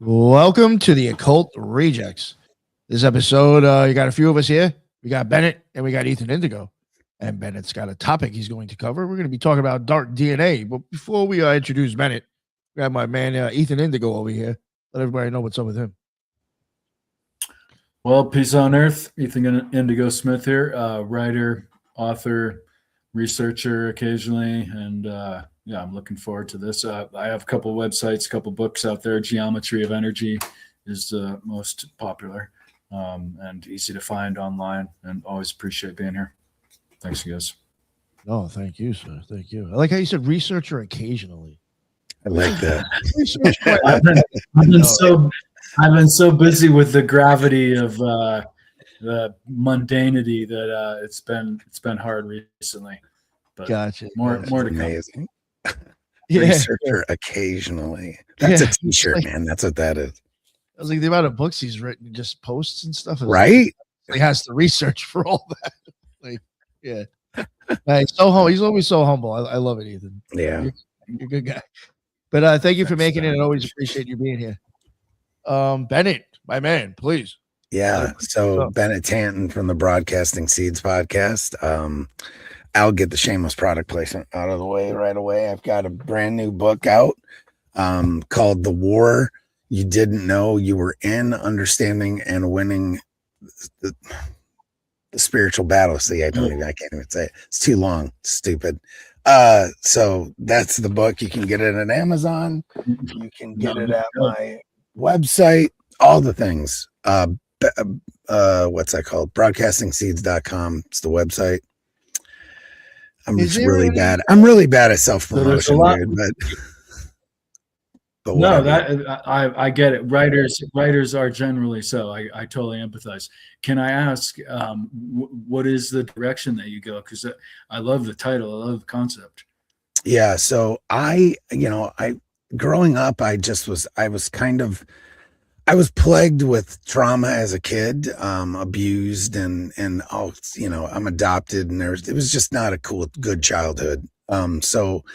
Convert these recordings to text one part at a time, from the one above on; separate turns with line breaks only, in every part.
Welcome to the Occult Rejects. This episode, you got a few of us here. We got Bennett and we got Ethan Indigo. And Bennett's got a topic he's going to cover. We're going to be talking about dark DNA. But before we introduce Bennett, we have my man Ethan Indigo over here. Let everybody know what's up with him.
Well, peace on earth. Ethan Indigo Smith here, writer, author, researcher occasionally, and yeah, I'm looking forward to this. I have a couple websites, a couple books out there. Geometry of Energy is the most popular and easy to find online, and always appreciate being here. Thanks, you guys.
Oh, thank you, sir. Thank you. I like how you said researcher occasionally.
I like that.
I've been so busy with the gravity of the mundanity that it's been hard recently. But
gotcha.
More to come.
Amazing.
Yeah.
Researcher occasionally. That's a t-shirt,
like,
man. That's what that is.
I was like, the amount of books he's written, just posts and stuff.
Right?
He has to research for all that. Like, yeah. He's so humble. He's always so humble. I love it, Ethan.
Yeah.
You're a good guy. But thank you for making it. I always appreciate you being here. Bennett, my man, please.
Yeah. So Bennett Tanton from the Broadcasting Seeds podcast. I'll get the shameless product placement out of the way right away. I've got a brand new book out called The War You Didn't Know You Were In, Understanding and Winning the Spiritual Battle. See, I can't even say it. It's too long. Stupid. So that's the book. You can get it at Amazon. You can get it at my website, all the things. What's that called? Broadcastingseeds.com. It's the website. I'm just really bad. I'm really bad at self-promotion, dude, but
no, that I get it. Writers are generally so. I totally empathize. Can I ask, what is the direction that you go? Because I love the title. I love the concept.
Yeah. So growing up, I was plagued with trauma as a kid, abused and I'm adopted, and it was just not a good childhood. So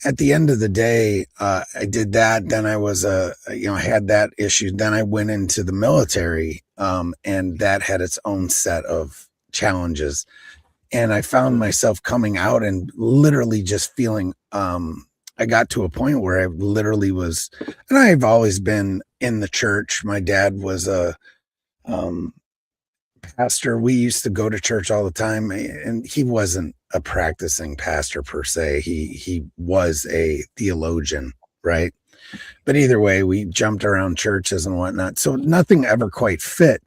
at the end of the day, I did that. Then I was I had that issue. Then I went into the military, and that had its own set of challenges. And I found myself coming out and literally just feeling, I got to a point where I literally was, and I've always been in the church. My dad was a pastor. We used to go to church all the time, and he wasn't a practicing pastor per se. He was a theologian, right? But either way, we jumped around churches and whatnot. So nothing ever quite fit,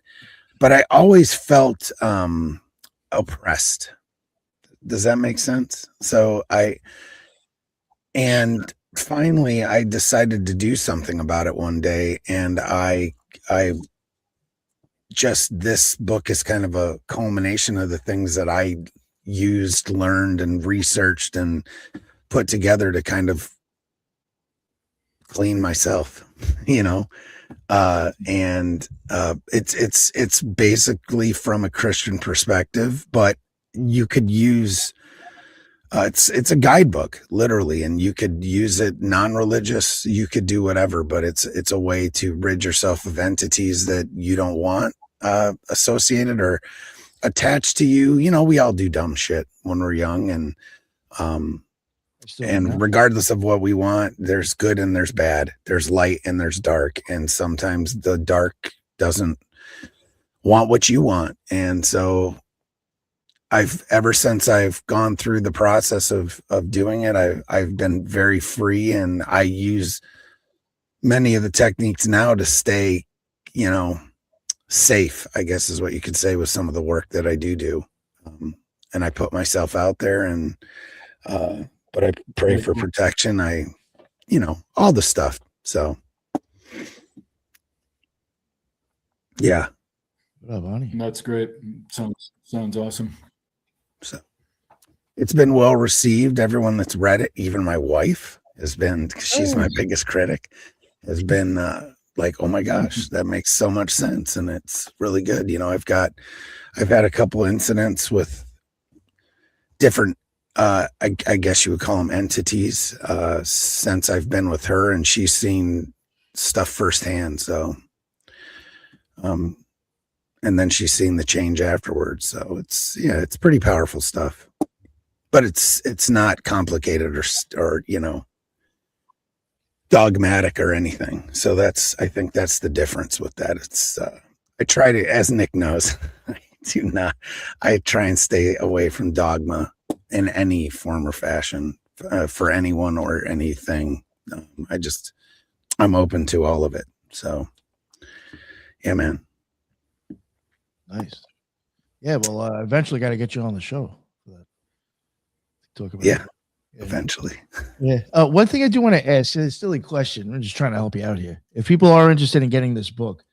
but I always felt oppressed. Does that make sense? So and finally I decided to do something about it one day. And this book is kind of a culmination of the things that I used, learned, and researched and put together to kind of clean myself, it's basically from a Christian perspective, but you could use it's a guidebook, literally, and you could use it non-religious. You could do whatever, but it's a way to rid yourself of entities that you don't want associated or attached to you. We all do dumb shit when we're young, and regardless of what we want, there's good and there's bad. There's light and there's dark, and sometimes the dark doesn't want what you want. And so ever since I've gone through the process of doing it, I've been very free, and I use many of the techniques now to stay, safe, I guess is what you could say, with some of the work that I do. And I put myself out there, and but I pray for protection. All the stuff. So yeah.
What up, Bonnie?
That's great. Sounds awesome.
So it's been well received. Everyone that's read it, even my wife, she's my biggest critic, has been like, oh my gosh, that makes so much sense. And it's really good. I've had a couple incidents with different, I guess you would call them entities, since I've been with her, and she's seen stuff firsthand. So, and then she's seen the change afterwards. So it's pretty powerful stuff, but it's not complicated or dogmatic or anything. So I think that's the difference with that. It's, I try to, as Nick knows, I try and stay away from dogma in any form or fashion, for anyone or anything. I'm open to all of it. So yeah, man.
Nice. Yeah. Well, eventually got to get you on the show for that. Talk about
Yeah. Eventually.
Yeah. One thing I do want to ask, a silly question. I'm just trying to help you out here. If people are interested in getting this book,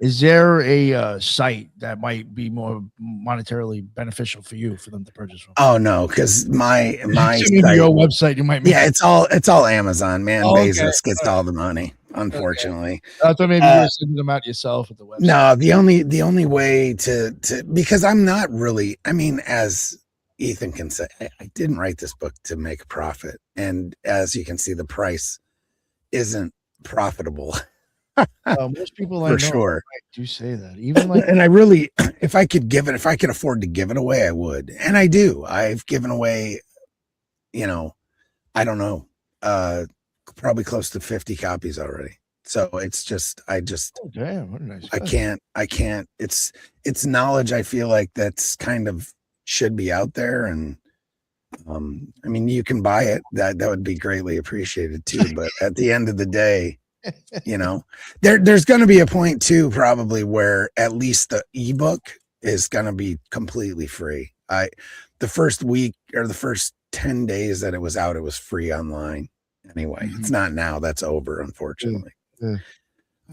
is there a site that might be more monetarily beneficial for you for them to purchase from?
Oh no, because my
site, your website, you might.
Yeah, it's all Amazon, man. Oh, Bezos gets all the money, unfortunately.
Okay. I thought maybe you were sending them out yourself at the website.
No, the only way to because I'm not really. I mean, as Ethan can say, I didn't write this book to make a profit, and as you can see, the price isn't profitable.
Most people I know
sure
do say that. Even like,
and I really, if I could afford to give it away, I would, and I do. I've given away, I don't know, probably close to 50 copies already. So it's just,
oh, damn, what a nice
guy. I can't. It's knowledge. I feel like that's kind of should be out there, and I mean, you can buy it. That would be greatly appreciated too. But at the end of the day, there's going to be a point too, probably, where at least the ebook is going to be completely free. The first week or the first 10 days that it was out, it was free online. Anyway, It's not now. That's over, unfortunately.
Yeah.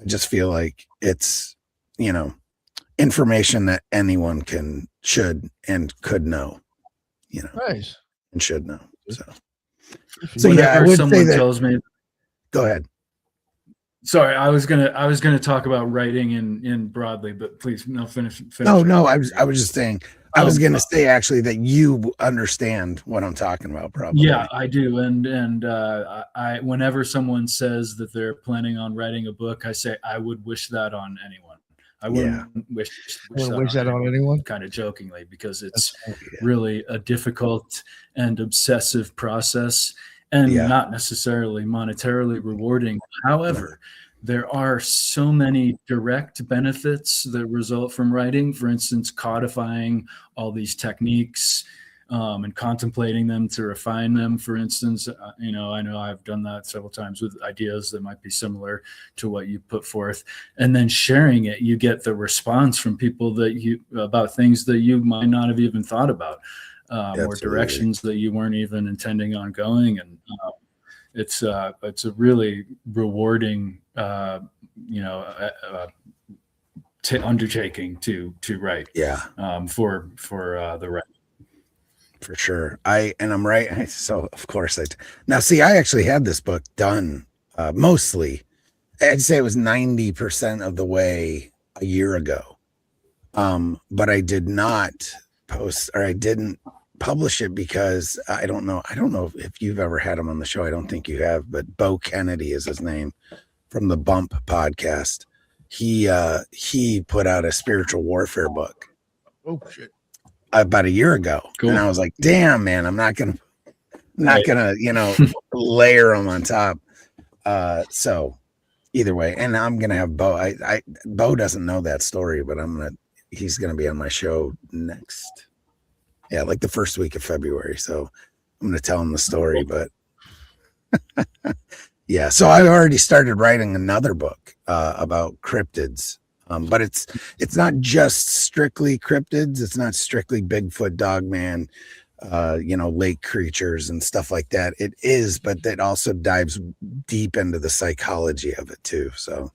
I just feel like it's, information that anyone should and could know,
nice.
and should know. So
yeah, I would someone tells me,
go ahead.
Sorry, I was gonna talk about writing in broadly, but please, no, finish.
No, I was just saying. I was gonna say actually that you understand what I'm talking about, probably.
Yeah, I do, and I whenever someone says that they're planning on writing a book, I say I would wish that on anyone. I wouldn't wish that on anyone, kind of jokingly, because it's really a difficult and obsessive process. And not necessarily monetarily rewarding. However, there are so many direct benefits that result from writing. For instance, codifying all these techniques and contemplating them to refine them. For instance, I know I've done that several times with ideas that might be similar to what you put forth. And then sharing it, you get the response from people about things that you might not have even thought about. Or directions that you weren't even intending on going, and it's a really rewarding undertaking to write. For the writing.
For sure. I'm right. So of course now see, I actually had this book done mostly. I'd say it was 90% of the way a year ago. But I did not I didn't publish it because I don't know if you've ever had him on the show. I don't think you have, but Bo Kennedy is his name, from the Bump podcast. He put out a spiritual warfare book.
Oh shit.
About a year ago. Cool. And I was like, damn, man, I'm not gonna layer them on top. So either way, and I'm gonna have Bo. Bo doesn't know that story, but he's gonna be on my show next. Yeah, like the first week of February. So I'm going to tell him the story, but yeah. So I already started writing another book about cryptids, but it's not just strictly cryptids. It's not strictly Bigfoot, Dogman, lake creatures and stuff like that. It is, but it also dives deep into the psychology of it too. So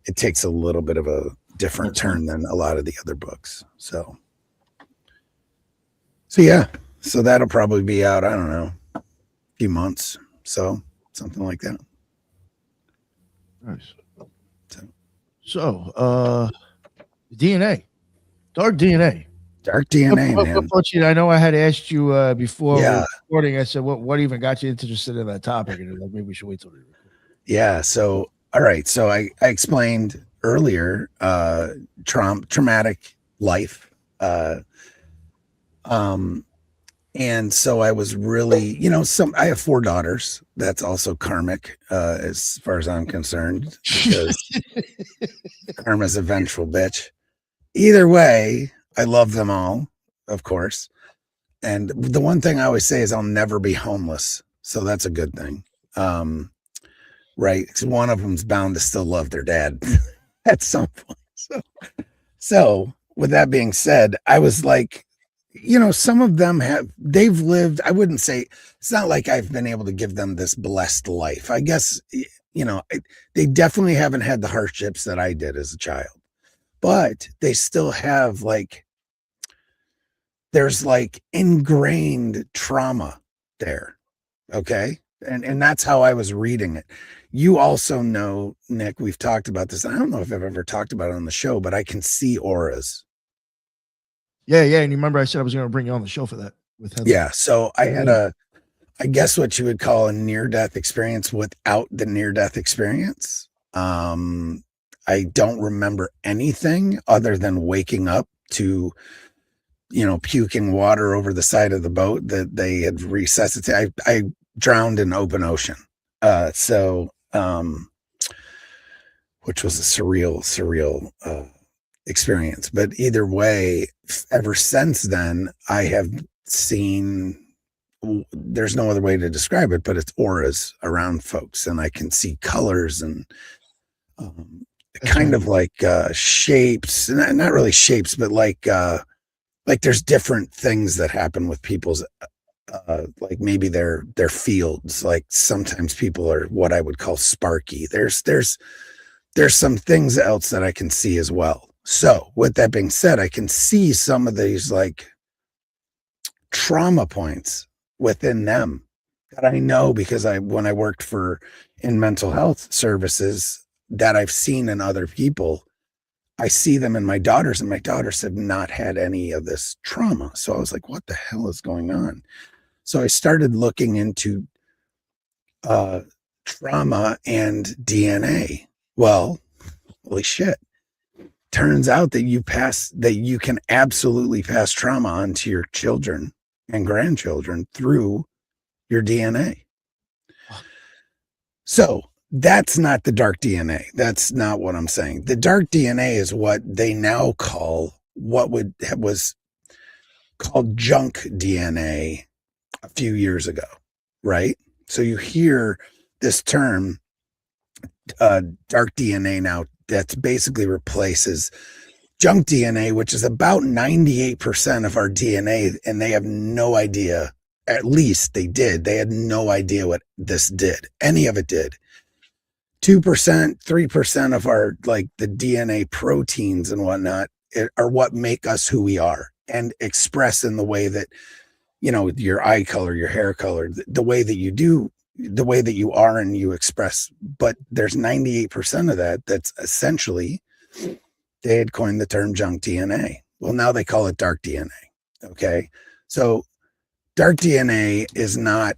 it takes a little bit of a different turn than a lot of the other books. So yeah, so that'll probably be out, I don't know, a few months. So something like that.
Nice. So DNA, dark DNA.
Dark DNA, man.
Unfortunately, I know I had asked you before recording. I said, what even got you interested in that topic? And you're like, maybe we should wait till we record.
Yeah. So, all right. So I explained earlier, traumatic life. Uh, um, and so I was really, I have 4 daughters. That's also karmic, as far as I'm concerned, because karma's a vengeful bitch. Either way, I love them all, of course. And the one thing I always say is I'll never be homeless. So that's a good thing. Right. 'Cause one of them's bound to still love their dad at some point. So with that being said, I was like, some of them they've lived, I wouldn't say, it's not like I've been able to give them this blessed life. I guess, they definitely haven't had the hardships that I did as a child, but they still have there's ingrained trauma there. Okay. And that's how I was reading it. You also know, Nick, we've talked about this. I don't know if I've ever talked about it on the show, but I can see auras.
Yeah. And you remember I said I was going to bring you on the show for that with Heather.
Yeah. So I had I guess what you would call a near-death experience without the near-death experience. I don't remember anything other than waking up to, puking water over the side of the boat that they had resuscitated. I drowned in open ocean. Which was a surreal experience. But either way, ever since then, I have seen, there's no other way to describe it, but it's auras around folks, and I can see colors and kind of shapes, not really shapes, but like there's different things that happen with people's maybe their fields. Like sometimes people are what I would call sparky. There's some things else that I can see as well. So with that being said, I can see some of these trauma points within them that I know because when I worked in mental health services that I've seen in other people, I see them in my daughters, and my daughters have not had any of this trauma. So I was like, what the hell is going on? So I started looking into trauma and DNA. Well, holy shit. Turns out that you can absolutely pass trauma on to your children and grandchildren through your DNA. So that's not the dark DNA. That's not what I'm saying. The dark DNA is what they now call was called junk DNA a few years ago, right? So you hear this term, dark DNA now, that basically replaces junk DNA, which is about 98% of our DNA, and they have no idea, at least they had no idea what this did, any of it did. 2%, 3% of our, the DNA proteins and whatnot are what make us who we are and express in the way that, your eye color, your hair color, the way that you do, the way that you are and you express. But there's 98% of that's essentially, they had coined the term junk DNA. Well, now they call it dark DNA. Okay. So dark DNA is not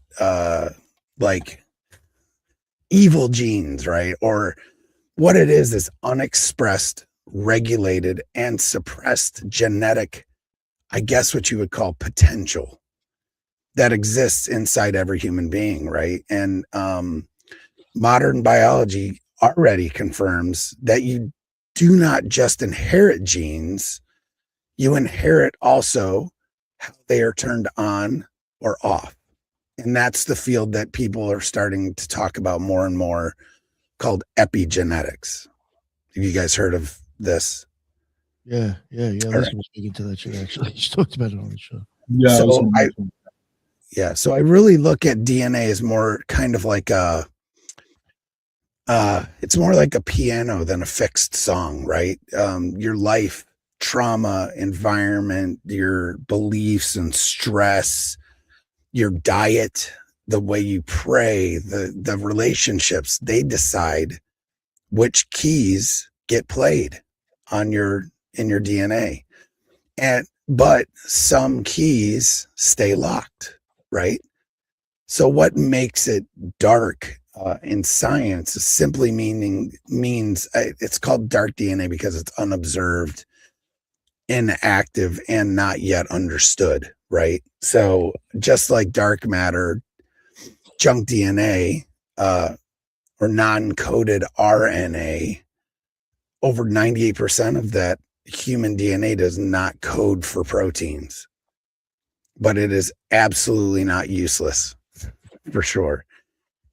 evil genes, right? Or what it is unexpressed, regulated, and suppressed genetic, I guess what you would call potential that exists inside every human being, right? And modern biology already confirms that you do not just inherit genes, you inherit also how they are turned on or off. And that's the field that people are starting to talk about more and more, called epigenetics. Have you guys heard of this?
Yeah. This
right.
was speaking to that shit, actually. She talked about it on the show.
Yeah. So I really look at DNA as more kind of like it's more like a piano than a fixed song, right? Your life, trauma, environment, your beliefs and stress, your diet, the way you pray, the relationships, they decide which keys get played in your DNA. But some keys stay locked, right? So what makes it dark in science simply means it's called dark DNA because it's unobserved, inactive, and not yet understood, right? So just like dark matter, junk DNA, or non-coded RNA, over 98% of that human DNA does not code for proteins, but it is absolutely not useless, for sure.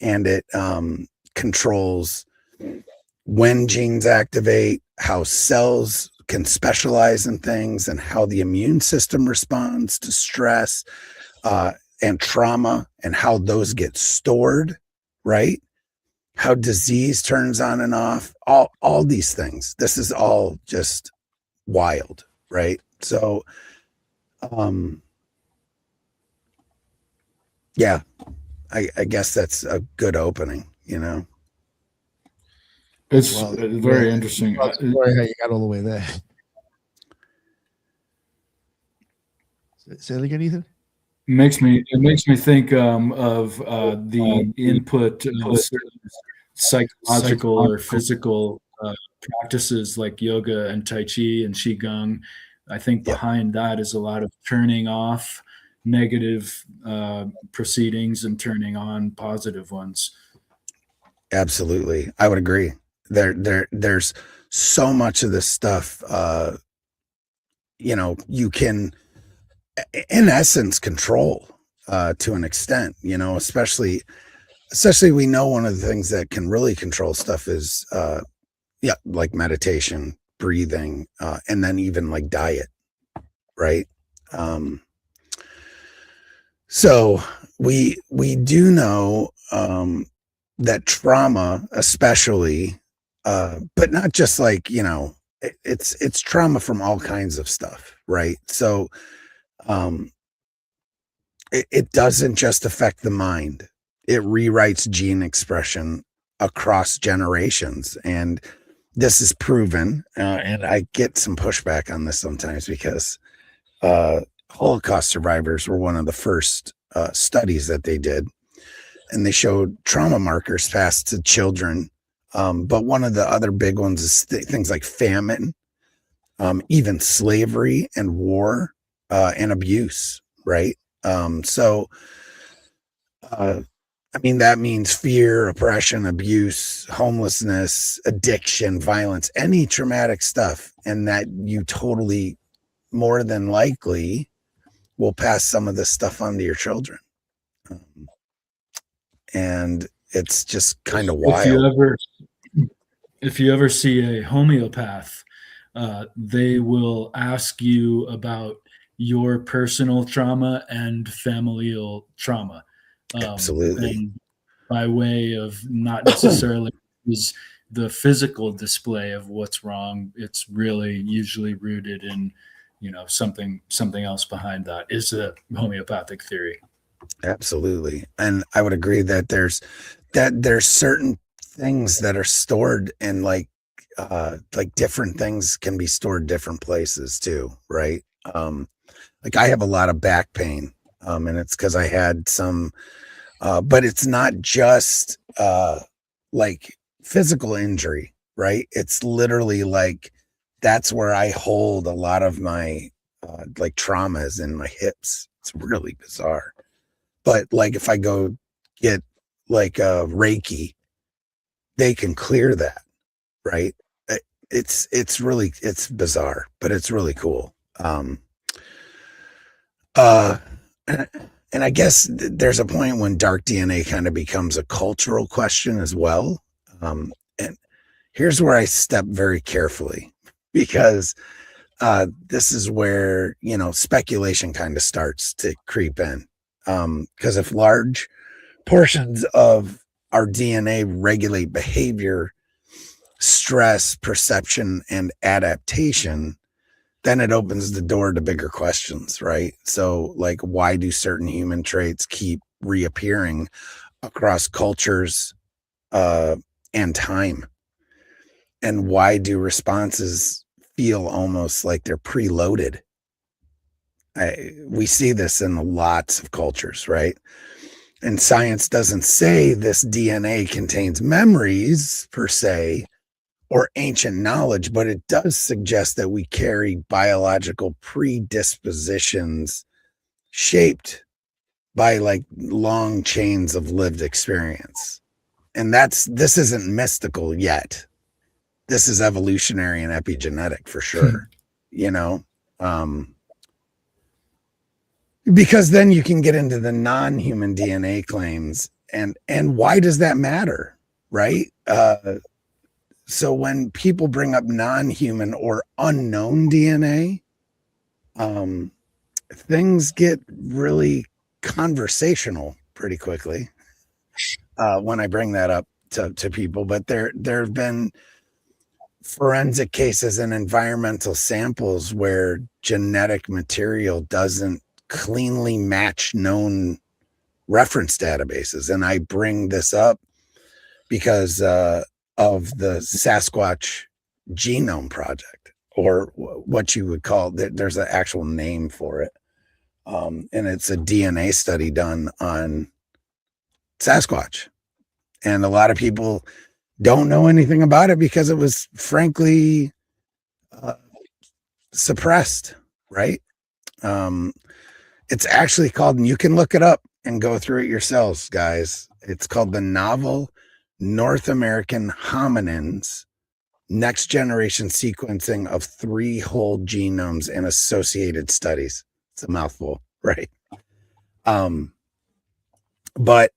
And it controls when genes activate, how cells can specialize in things, and how the immune system responds to stress and trauma, and how those get stored, right? How disease turns on and off, all these things. This is all just wild, right? So, yeah, I guess that's a good opening, you know?
It's very interesting.
Sorry how you got all the way there. Say it again, Ethan.
It makes me think of the input of psychological or physical practices like yoga and tai chi and qigong. I think behind that is a lot of turning off negative proceedings and turning on positive ones.
Absolutely, I would agree. There's so much of this stuff. You can, in essence, control to an extent. Especially we know one of the things that can really control stuff is like meditation, breathing, and then even like diet, right? So we do know that trauma, especially, but not just like, it's trauma from all kinds of stuff, right? So it doesn't just affect the mind. It rewrites gene expression across generations. And this is proven. And I get some pushback on this sometimes because Holocaust survivors were one of the first studies that they did. And they showed trauma markers passed to children. But one of the other big ones is things like famine, even slavery and war, and abuse, right? That means fear, oppression, abuse, homelessness, addiction, violence, any traumatic stuff. And that you totally, more than likely, will pass some of this stuff on to your children. And it's just kind of wild.
If you ever see a homeopath, they will ask you about your personal trauma and familial trauma.
Absolutely.
And by way of not necessarily is the physical display of what's wrong, it's really usually rooted in, something else behind that is the homeopathic theory.
Absolutely. And I would agree that there's certain things that are stored in like different things can be stored different places too, right? Like I have a lot of back pain, and it's because I had some, but it's not just like physical injury, right? It's literally like that's where I hold a lot of my like traumas in my hips. It's really bizarre. But like if I go get like a Reiki, they can clear that, right? It's bizarre, but it's really cool. And I guess there's a point when dark DNA kind of becomes a cultural question as well. And here's where I step very carefully because this is where, speculation kind of starts to creep in. Because if large portions of our DNA regulate behavior, stress, perception, and adaptation, then it opens the door to bigger questions, right? So like, why do certain human traits keep reappearing across cultures and time? And why do responses feel almost like they're preloaded? We see this in lots of cultures, right? And science doesn't say this DNA contains memories per se or ancient knowledge, but it does suggest that we carry biological predispositions shaped by like long chains of lived experience. And this isn't mystical yet. This is evolutionary and epigenetic for sure. You know, because then you can get into the non-human DNA claims, and why does that matter, right? So when people bring up non-human or unknown DNA, things get really conversational pretty quickly when I bring that up to people. But there have been forensic cases and environmental samples where genetic material doesn't cleanly match known reference databases. And I bring this up because of the Sasquatch Genome Project, or what you would call, there's an actual name for it. And it's a DNA study done on Sasquatch. And a lot of people don't know anything about it because it was frankly suppressed, right? It's actually called, and you can look it up and go through it yourselves, guys. It's called the Novel North American Hominins Next Generation Sequencing of 3 Whole Genomes and Associated Studies. It's a mouthful, right? But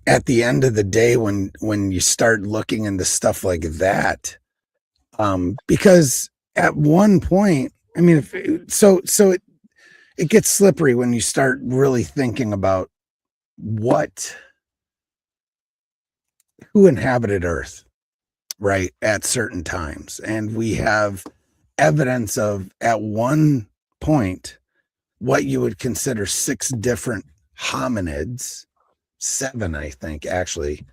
at the end of the day, when you start looking into stuff like that, because at one point, I mean, it gets slippery when you start really thinking about who inhabited Earth, right, at certain times. And we have evidence of, at one point, what you would consider 6 different hominids, 7, I think, actually,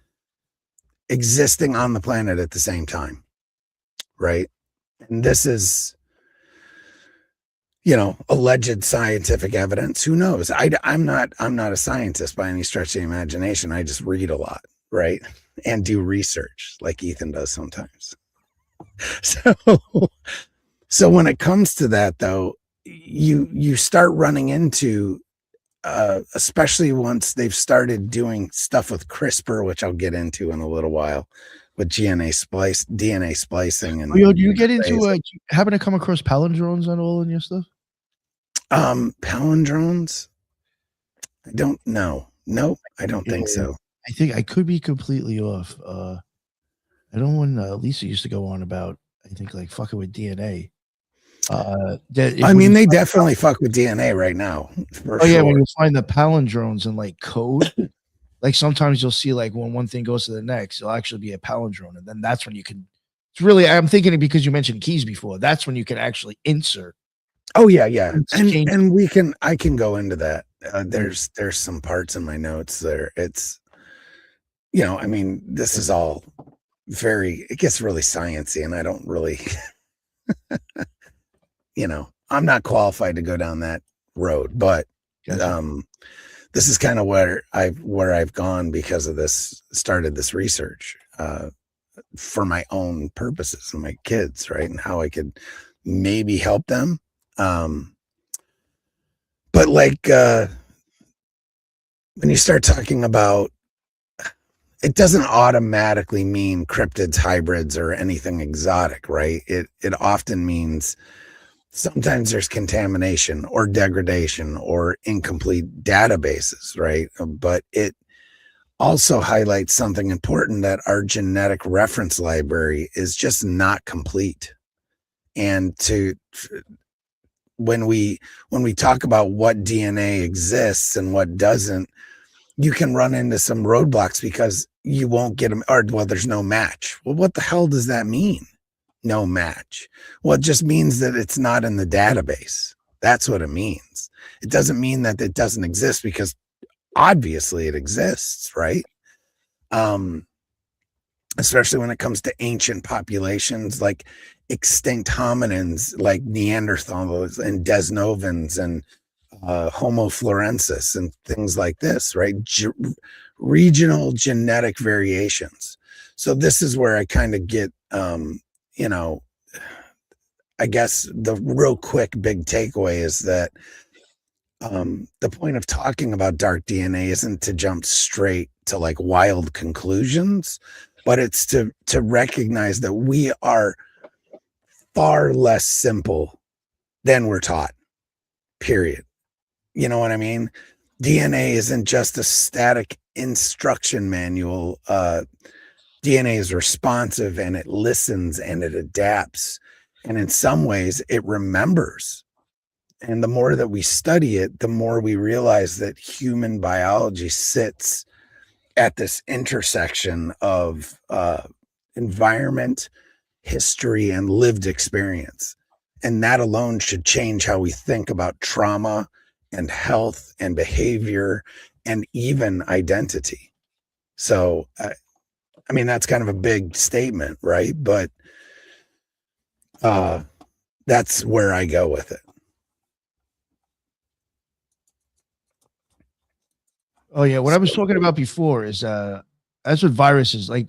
existing on the planet at the same time, right? And this is, alleged scientific evidence. Who knows? I'm not a scientist by any stretch of the imagination. I just read a lot, right? And do research like Ethan does sometimes. So when it comes to that, though, you start running into, especially once they've started doing stuff with CRISPR, which I'll get into in a little while, with DNA splicing. And
do you get into happen to come across palindromes on all in your stuff?
Palindromes? I don't know. Nope, I don't think so.
I think I could be completely off. I don't know when Lisa used to go on about, I think, like fucking with DNA.
They definitely fuck with DNA right now.
Sure. Yeah, when you find the palindromes in like code, like sometimes you'll see like when one thing goes to the next, it'll actually be a palindrome, and then that's when you can. It's really, I'm thinking it because you mentioned keys before. That's when you can actually insert.
Oh yeah, and I can go into that. There's some parts in my notes there. It's, this is all it gets really sciencey, and I don't really, I'm not qualified to go down that road, but this is kind of where I've gone because of this, started this research for my own purposes and my kids, right? And how I could maybe help them. But like when you start talking about, it doesn't automatically mean cryptids, hybrids, or anything exotic, right? It often means sometimes there's contamination or degradation or incomplete databases, right? But it also highlights something important, that our genetic reference library is just not complete. And when we talk about what DNA exists and what doesn't, you can run into some roadblocks because you won't get them, or well, there's no match. Well, what the hell does that mean? No match. Well, it just means that it's not in the database. That's what it means. It doesn't mean that it doesn't exist, because obviously it exists, right? Especially when it comes to ancient populations like extinct hominins like Neanderthals and Denisovans and Homo florensis and things like this, right? Regional genetic variations. So this is where I kind of get, you know, I guess the real quick big takeaway is that the point of talking about dark DNA isn't to jump straight to like wild conclusions, but it's to recognize that we are far less simple than we're taught, period. You know what I mean? DNA isn't just a static instruction manual. DNA is responsive and it listens and it adapts. And in some ways, it remembers. And the more that we study it, the more we realize that human biology sits at this intersection of environment, history, and lived experience. And that alone should change how we think about trauma and health and behavior and even identity. So, I mean, that's kind of a big statement, right? But that's where I go with it.
Oh yeah, what I was talking about before is that's what viruses like.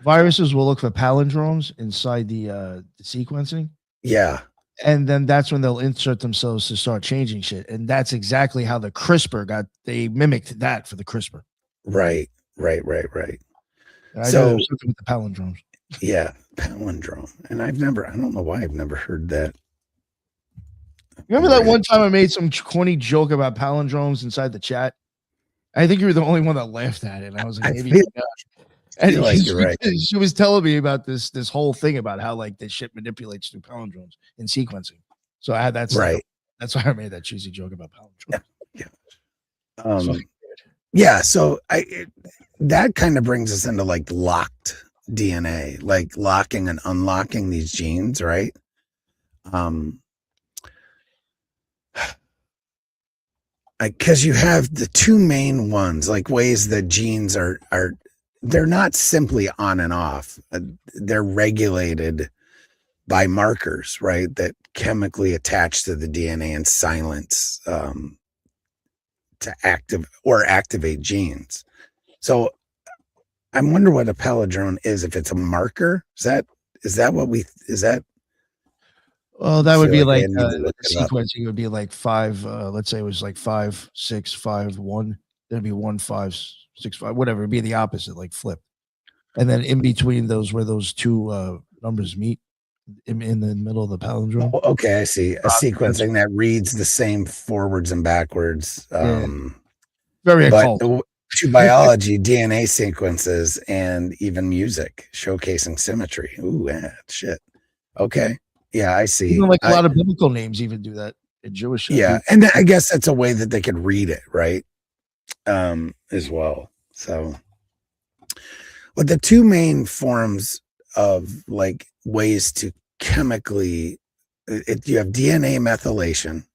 Viruses will look for palindromes inside the sequencing.
Yeah.
And then that's when they'll insert themselves to start changing shit. And that's exactly how the CRISPR they mimicked that for the CRISPR.
Right.
And I know there was something with the palindromes.
Yeah, palindrome. And I don't know why I've never heard that.
Remember that one time I made some corny joke about palindromes inside the chat? I think you were the only one that laughed at it. And I was like, maybe and
like you're right.
She was telling me about this whole thing about how like this shit manipulates through palindromes in sequencing. So I had that
right.
That's why I made that cheesy joke about palindromes.
Yeah. So that kind of brings us into like locked DNA, like locking and unlocking these genes, right? Because you have the two main ones, like ways that genes are they're not simply on and off. They're regulated by markers, right? That chemically attach to the DNA and silence to activate genes. So I wonder what a palindrome is. If it's a marker, is that what is that?
Well, that would be like the sequencing would be like 5. Let's say it was like 5, 6, 5, 1. There'd be 1, 5, 6, 5, whatever. It'd be the opposite, like flip. And then in between those, where those two numbers meet in the middle of the palindrome.
Oh, okay, I see. A sequencing that reads the same forwards and backwards.
Very occult.
To biology, DNA sequences, and even music showcasing symmetry. Ooh, shit. Okay. Yeah, I see.
Even like a lot of biblical names even do that in Jewish.
Yeah, and I guess that's a way that they could read it, right? As well. So, but the two main forms of like ways to chemically, you have DNA methylation,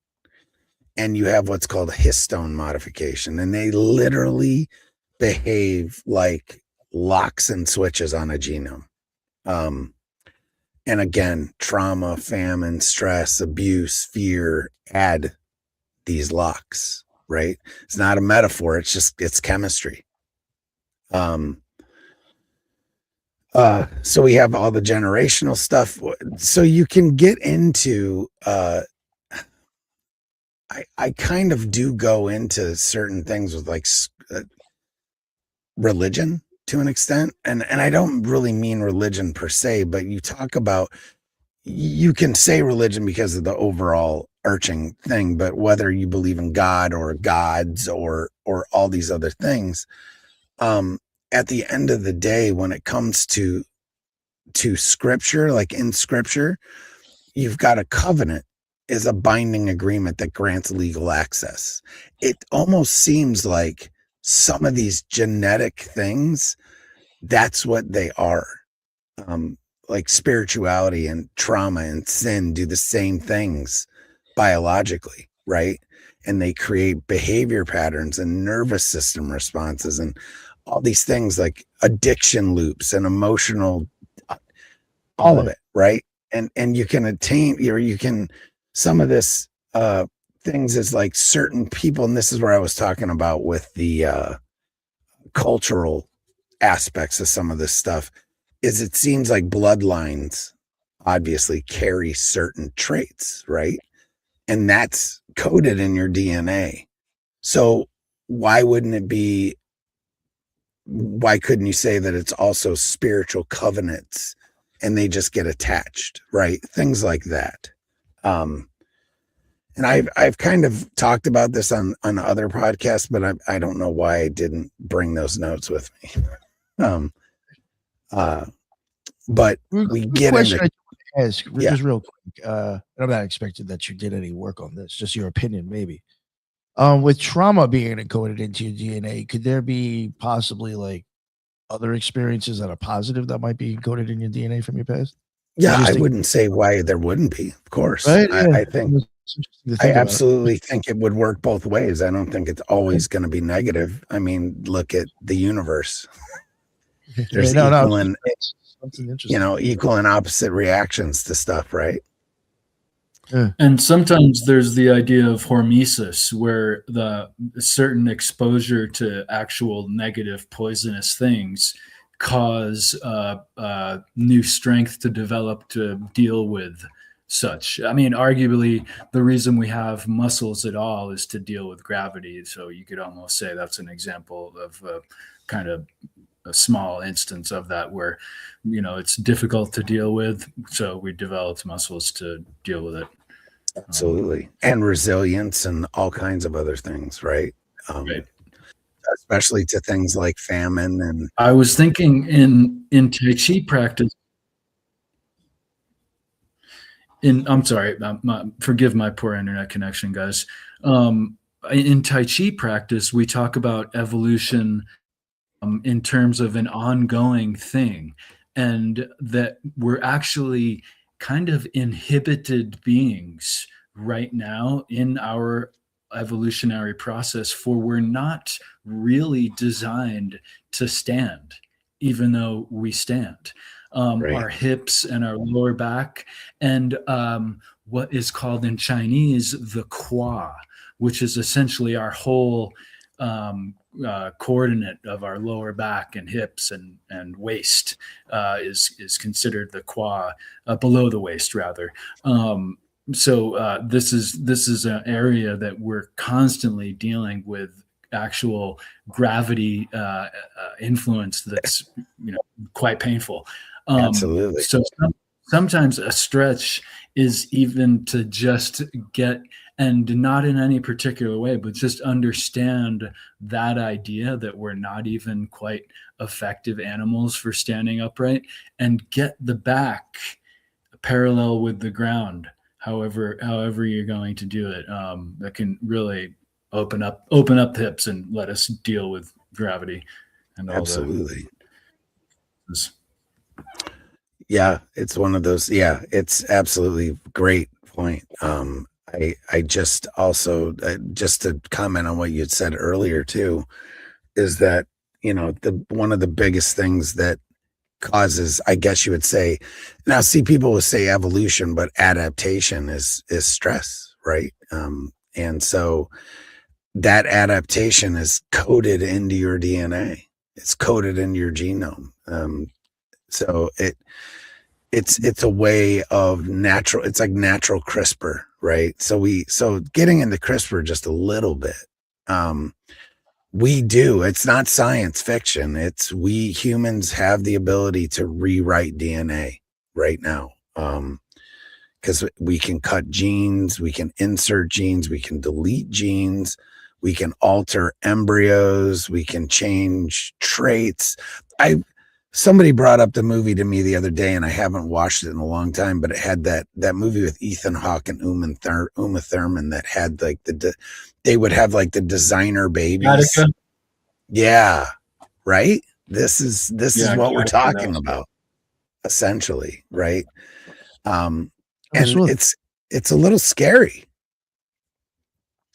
and you have what's called histone modification, and they literally behave like locks and switches on a genome. And again, trauma, famine, stress, abuse, fear add these locks, right? It's not a metaphor. It's chemistry. So we have all the generational stuff. So you can get into, I kind of do go into certain things with like religion to an extent. And I don't really mean religion per se, but you talk about, you can say religion because of the overall arching thing, but whether you believe in God or gods or all these other things, at the end of the day, when it comes to scripture, like in scripture, you've got a covenant is a binding agreement that grants legal access. It almost seems like some of these genetic things, that's what they are. Like spirituality and trauma and sin do the same things biologically, right? And they create behavior patterns and nervous system responses and all these things like addiction loops and emotional, all of it, right? And you can attain, or you can, some of this things is like certain people, and this is where I was talking about with the cultural aspects of some of this stuff, is it seems like bloodlines obviously carry certain traits, right? And that's coded in your DNA. So why couldn't you say that it's also spiritual covenants and they just get attached, right? Things like that. And I've kind of talked about this on other podcasts, but I don't know why I didn't bring those notes with me. But we get
question
into,
I ask just real quick. And I'm not expecting that you did any work on this, just your opinion, maybe. With trauma being encoded into your DNA, could there be possibly like other experiences that are positive that might be encoded in your DNA from your past?
yeah, I wouldn't say why there wouldn't be, of course.
Right?
I think I absolutely think it would work both ways. I don't think it's always going to be negative. I mean, look at the universe. There's equal and equal and opposite reactions to stuff, right?
Yeah. And sometimes there's the idea of hormesis, where the certain exposure to actual negative poisonous things cause new strength to develop to deal with such. I mean, arguably, the reason we have muscles at all is to deal with gravity. So you could almost say that's an example of kind of a small instance of that, where, it's difficult to deal with. So we developed muscles to deal with it.
Absolutely. And resilience and all kinds of other things, right?
Right.
Especially to things like famine. And
I was thinking in Tai Chi practice, I'm sorry, forgive my poor internet connection, guys. In Tai Chi practice, we talk about evolution in terms of an ongoing thing, and that we're actually kind of inhibited beings right now in our evolutionary process, for we're not really designed to stand, even though we stand. Our hips and our lower back, and what is called in Chinese the qua, which is essentially our whole coordinate of our lower back and hips and waist is considered the qua, below the waist rather. So this is an area that we're constantly dealing with actual gravity influence that's quite painful.
Absolutely.
So sometimes a stretch is even to just get, and not in any particular way, but just understand that idea that we're not even quite effective animals for standing upright, and get the back parallel with the ground, however you're going to do it. That can really open up the hips and let us deal with gravity and all
absolutely.
Yeah,
it's one of those. Yeah, it's absolutely great point. I just also, just to comment on what you had said earlier too, is that, one of the biggest things that causes, I guess you would say, now see, people will say evolution, but adaptation is stress, right? And so that adaptation is coded into your DNA. It's coded into your genome. So it's a way of natural, it's like natural CRISPR, right? So getting into CRISPR just a little bit, it's not science fiction. We humans have the ability to rewrite DNA right now. Because we can cut genes, we can insert genes, we can delete genes, we can alter embryos, we can change traits. Somebody brought up the movie to me the other day, and I haven't watched it in a long time, but it had that movie with Ethan Hawke and Uma Thurman that had like they would have like the designer babies.
Attica?
Yeah, right. This is what we're talking about, essentially, right? And it's a little scary.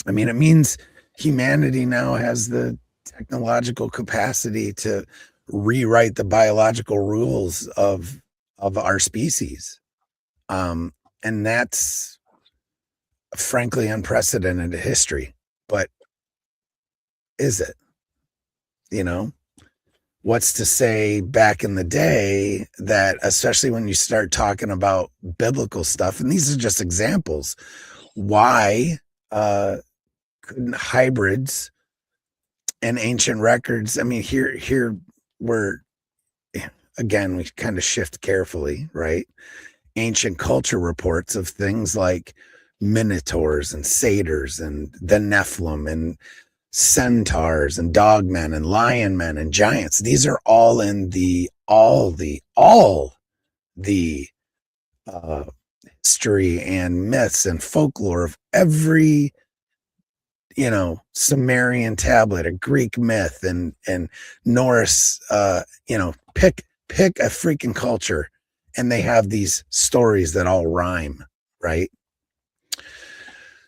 I mean, it means humanity now has the technological capacity to rewrite the biological rules of our species. And that's frankly unprecedented history. But is it? You know, what's to say back in the day that, especially when you start talking about biblical stuff, and these are just examples, why couldn't hybrids and ancient records? I mean, here we're, again, we kind of shift carefully, right? Ancient culture reports of things like minotaurs and satyrs and the Nephilim and centaurs and dogmen and lion men and giants. These are all in all the history and myths and folklore of every, Sumerian tablet, a Greek myth, and Norse, pick a freaking culture, and they have these stories that all rhyme, right?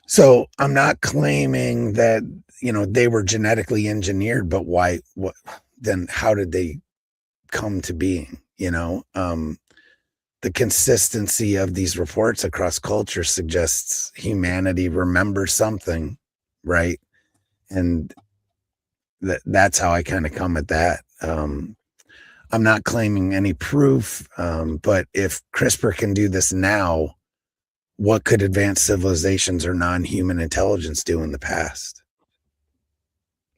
So I'm not claiming that, they were genetically engineered, but why, then how did they come to being? The consistency of these reports across culture suggests humanity remembers something, right? And that's how I kind of come at that. I'm not claiming any proof, but if CRISPR can do this now, what could advanced civilizations or non-human intelligence do in the past?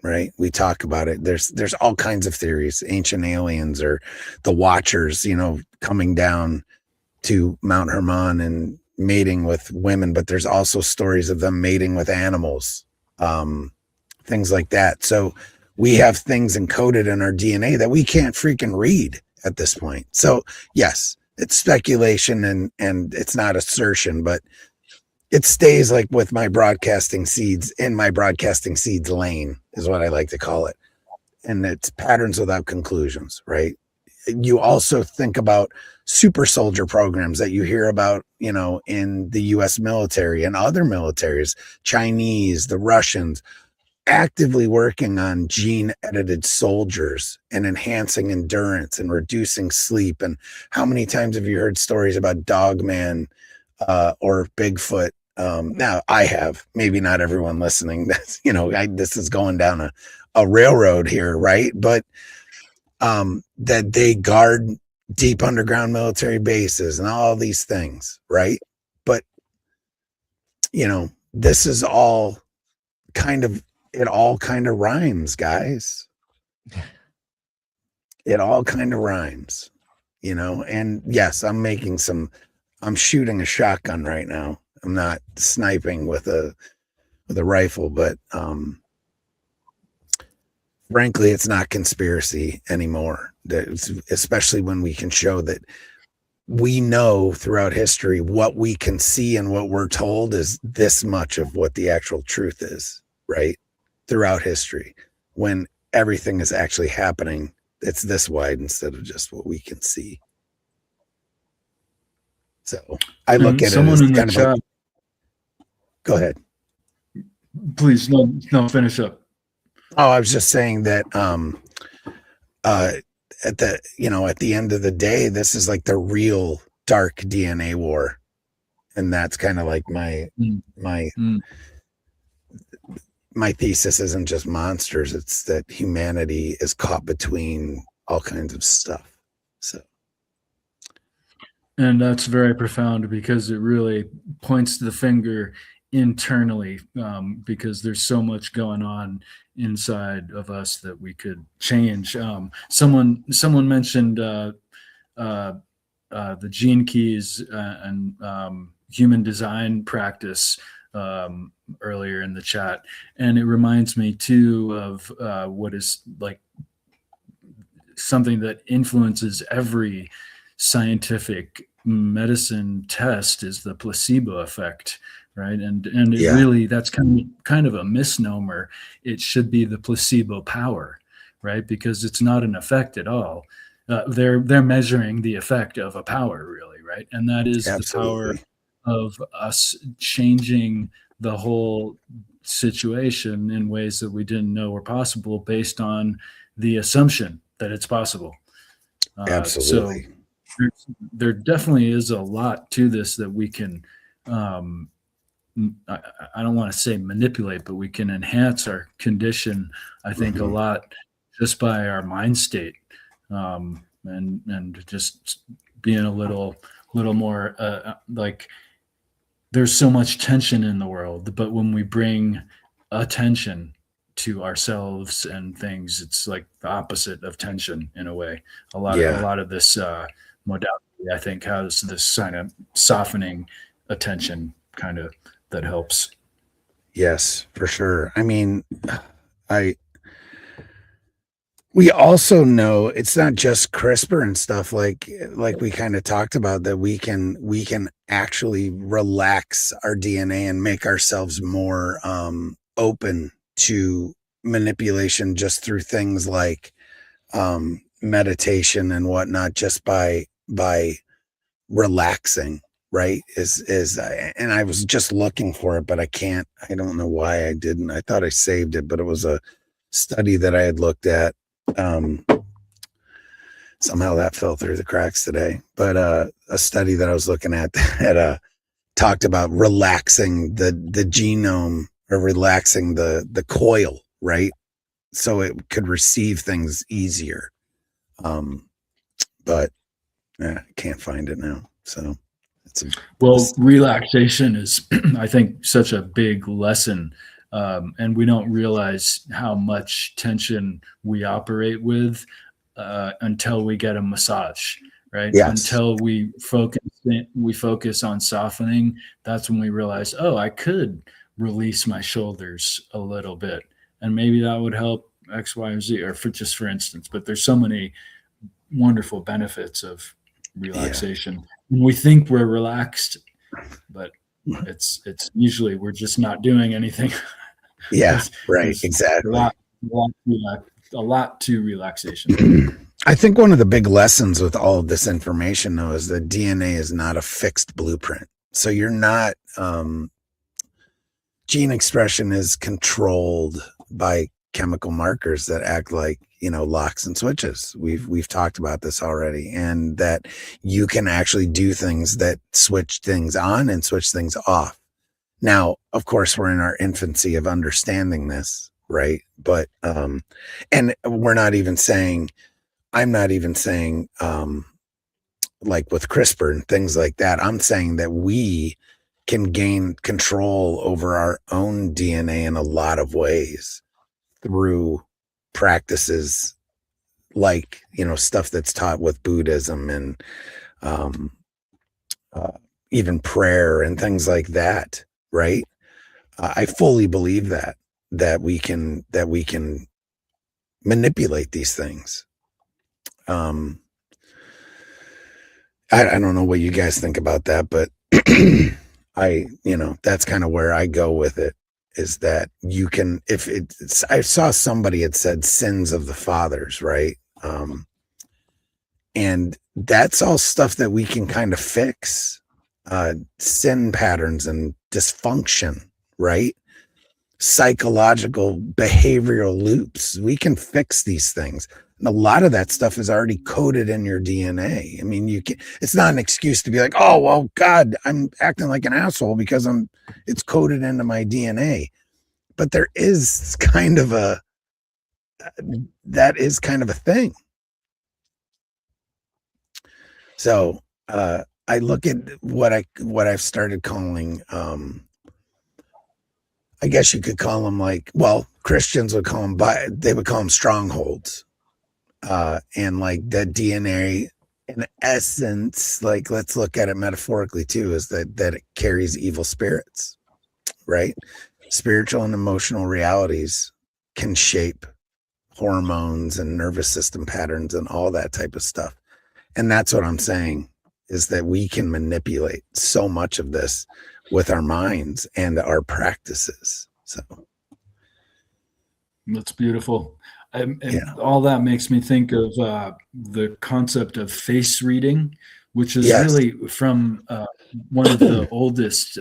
Right? We talk about it. There's all kinds of theories. Ancient aliens or the Watchers, coming down to Mount Hermon and mating with women, but there's also stories of them mating with animals, things like that. So we have things encoded in our DNA that we can't freaking read at this point. So yes, it's speculation and it's not assertion, but it stays like with my broadcasting seeds, in my broadcasting seeds lane is what I like to call it. And it's patterns without conclusions, right? You also think about super soldier programs that you hear about, in the US military and other militaries, Chinese, the Russians, actively working on gene edited soldiers and enhancing endurance and reducing sleep. And how many times have you heard stories about Dogman or Bigfoot? Now I have, maybe not everyone listening. That's, this is going down a railroad here, right? But that they guard deep underground military bases and all these things, right? But this is all it all kind of rhymes, guys. It all kind of rhymes, and yes, I'm shooting a shotgun right now. I'm not sniping with a rifle, but frankly, it's not conspiracy anymore. Especially when we can show that we know throughout history what we can see, and what we're told is this much of what the actual truth is, right? Throughout history, when everything is actually happening, it's this wide instead of just what we can see. So I look at it as kind of like, go ahead.
Please, no, finish up.
Oh, I was just saying that at the end of the day, this is like the real dark DNA war. And that's kind of like my thesis isn't just monsters, it's that humanity is caught between all kinds of stuff. So,
and that's very profound, because it really points the finger internally, because there's so much going on inside of us that we could change. Someone mentioned the gene keys and human design practice earlier in the chat, and it reminds me too of what is like something that influences every scientific medicine test is the placebo effect, right? And it really, that's kind of a misnomer. It should be the placebo power, right? Because it's not an effect at all. They're measuring the effect of a power, really, right? And that is
absolutely
the power of us changing the whole situation in ways that we didn't know were possible, based on the assumption that it's possible.
Absolutely.
So there definitely is a lot to this that we can I don't want to say manipulate, but we can enhance our condition, I think, a lot just by our mind state, and just being a little more like, there's so much tension in the world, but when we bring attention to ourselves and things, it's like the opposite of tension in a way. A lot of this modality, I think, has this kind of softening attention kind of that helps.
Yes, for sure. I mean, we also know it's not just CRISPR and stuff like we kind of talked about, that we can actually relax our DNA and make ourselves more open to manipulation just through things like meditation and whatnot, just by relaxing, right? And I was just looking for it, but I don't know why I didn't. I thought I saved it, but it was a study that I had looked at. Somehow that fell through the cracks today, but a study that I was looking at that talked about relaxing the genome, or relaxing the coil, right? So it could receive things easier. But I can't find it now. So
relaxation is, I think, such a big lesson. And we don't realize how much tension we operate with until we get a massage, right?
Yes.
Until we focus on softening. That's when we realize, oh, I could release my shoulders a little bit, and maybe that would help X, Y, or Z, or for instance. But there's so many wonderful benefits of relaxation. Yeah. We think we're relaxed, but it's usually we're just not doing anything.
Yeah, right. Exactly.
A lot to relaxation.
I think one of the big lessons with all of this information, though, is that DNA is not a fixed blueprint. So you're not, gene expression is controlled by chemical markers that act like, locks and switches. We've talked about this already, and that you can actually do things that switch things on and switch things off. Now, of course, we're in our infancy of understanding this, right? But, and I'm not even saying, like with CRISPR and things like that, I'm saying that we can gain control over our own DNA in a lot of ways through practices like, stuff that's taught with Buddhism and even prayer and things like that, right? I fully believe that we can manipulate these things. I don't know what you guys think about that, but that's kind of where I go with it, is that you can, I saw somebody had said sins of the fathers, right? And that's all stuff that we can kind of fix, sin patterns and dysfunction, right? Psychological behavioral loops. We can fix these things. And a lot of that stuff is already coded in your DNA. I mean, it's not an excuse to be like, oh, well, God, I'm acting like an asshole because it's coded into my DNA. But there is kind of that is kind of a thing. So, I look at what I've started calling, I guess you could call them Christians would call them, they would call them strongholds. And like that DNA, in essence, like, let's look at it metaphorically too, is that it carries evil spirits, right? Spiritual and emotional realities can shape hormones and nervous system patterns and all that type of stuff. And that's what I'm saying, is that we can manipulate so much of this with our minds and our practices. So
that's beautiful. And all that makes me think of the concept of face reading, which is really from one of the oldest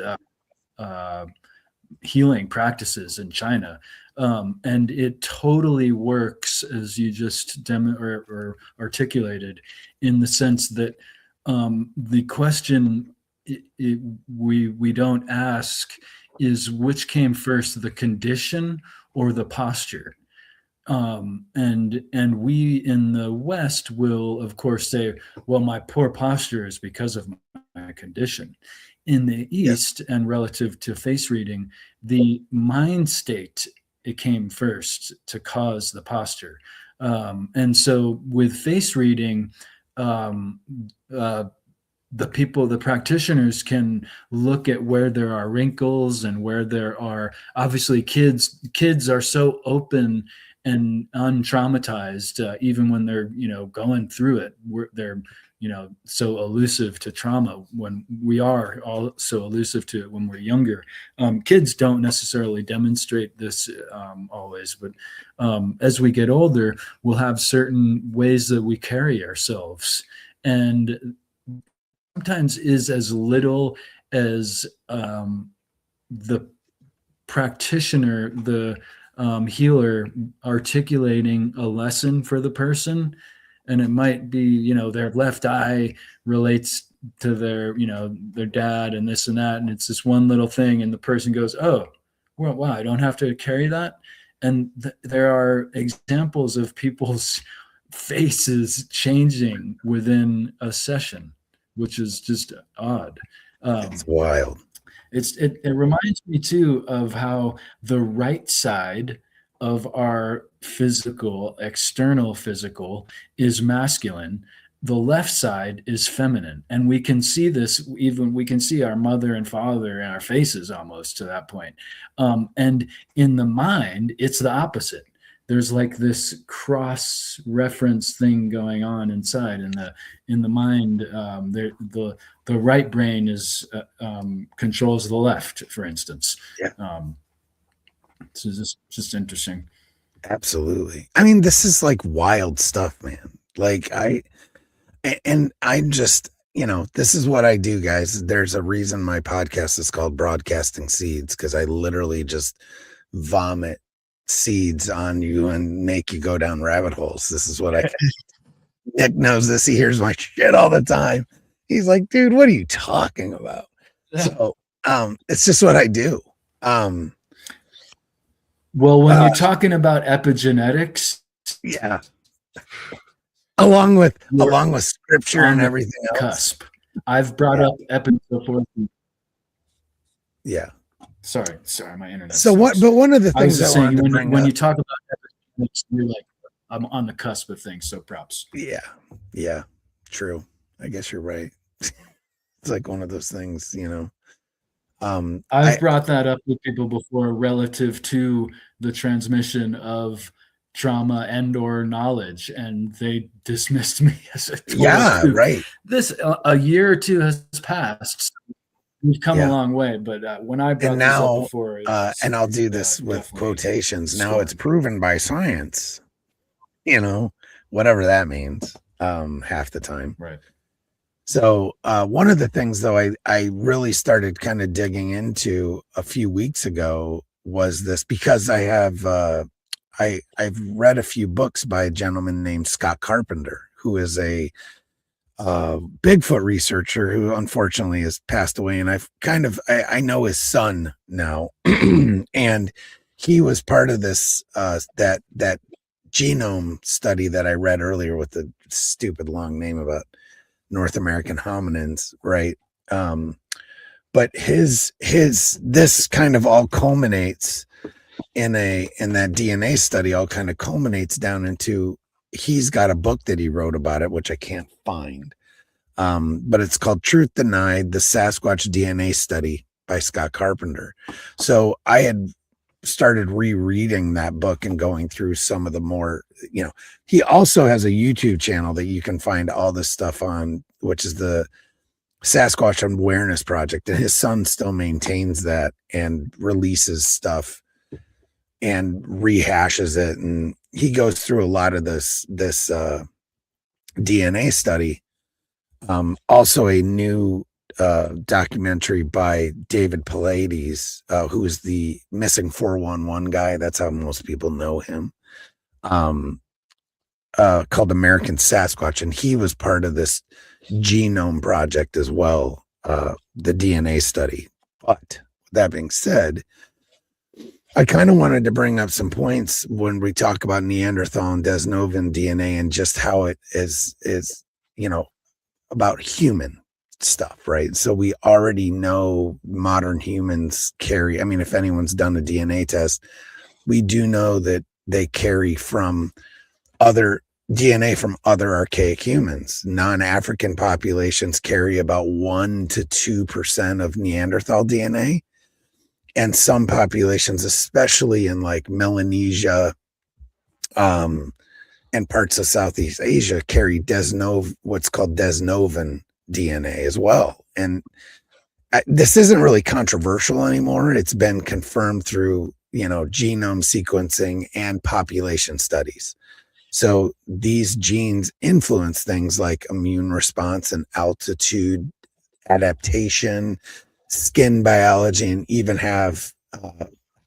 healing practices in China. And it totally works, as you just articulated, in the sense that the question we don't ask is which came first, the condition or the posture. And we in the West will, of course, say, well, my poor posture is because of my condition. In the East, and relative to face reading, the mind state, it came first to cause the posture. And so with face reading, the practitioners can look at where there are wrinkles and where there are, obviously, kids are so open and untraumatized, even when they're going through it. They're so elusive to trauma, when we are all so elusive to it when we're younger. Kids don't necessarily demonstrate this always, but as we get older, we'll have certain ways that we carry ourselves, and sometimes is as little as the practitioner, the healer, articulating a lesson for the person. And it might be, their left eye relates to their dad and this and that. And it's this one little thing. And the person goes, oh, well, wow, I don't have to carry that. And there are examples of people's faces changing within a session, which is just odd.
It's wild.
It reminds me too of how the right side of our external physical is masculine. The left side is feminine. And we can see this, we can see our mother and father in our faces almost to that point. And in the mind, it's the opposite. There's like this cross reference thing going on inside in the mind. The right brain is controls the left, for instance.
Yeah.
So this just interesting.
Absolutely. I mean, this is like wild stuff, man. Like I just, this is what I do, guys. There's a reason my podcast is called Broadcasting Seeds, because I literally just vomit seeds on you and make you go down rabbit holes. This is what I Nick knows this. He hears my shit all the time. He's like, dude, what are you talking about? So it's just what I do.
Well, when you're talking about epigenetics,
yeah, along with scripture and everything else.
Cusp. I've brought up epigenetics before.
Yeah.
Sorry, my internet.
So what? But one of the things I wanted to bring
when
up,
you talk about epigenetics, you're like, I'm on the cusp of things. So props.
Yeah, true. I guess you're right. It's like one of those things,
I've brought that up with people before relative to the transmission of trauma and or knowledge, and they dismissed me as a total
right.
This a year or two has passed. We've come a long way, but when I brought this up before,
and I'll do this with quotations. Now it's proven by science, whatever that means, half the time.
Right.
So one of the things, though, I really started kind of digging into a few weeks ago was this, because I have I've read a few books by a gentleman named Scott Carpenter, who is a Bigfoot researcher who unfortunately has passed away, and I know his son now, and he was part of this that genome study that I read earlier with the stupid long name about North American hominins, right? But this kind of all culminates in that DNA study, all kind of culminates down into, he's got a book that he wrote about it, which I can't find. But it's called Truth Denied, the Sasquatch DNA Study by Scott Carpenter. So I had started rereading that book and going through some of the more, he also has a YouTube channel that you can find all this stuff on, which is the Sasquatch Awareness Project. And his son still maintains that and releases stuff and rehashes it. And he goes through a lot of this DNA study. Also a new documentary by David Pallades, who is the missing 411 guy. That's how most people know him. Called American Sasquatch, and he was part of this genome project as well, the DNA study. But that being said, I kind of wanted to bring up some points when we talk about Neanderthal and Denisovan DNA and just how it is, about human stuff, right? So we already know modern humans carry, I mean, if anyone's done a DNA test, we do know that they carry from other DNA from other archaic humans. Non-African populations carry about 1 to 2% of Neanderthal DNA. And some populations, especially in like Melanesia, and parts of Southeast Asia, carry what's called Denisovan DNA as well. And this isn't really controversial anymore. It's been confirmed through, genome sequencing and population studies. So these genes influence things like immune response and altitude adaptation, skin biology, and even have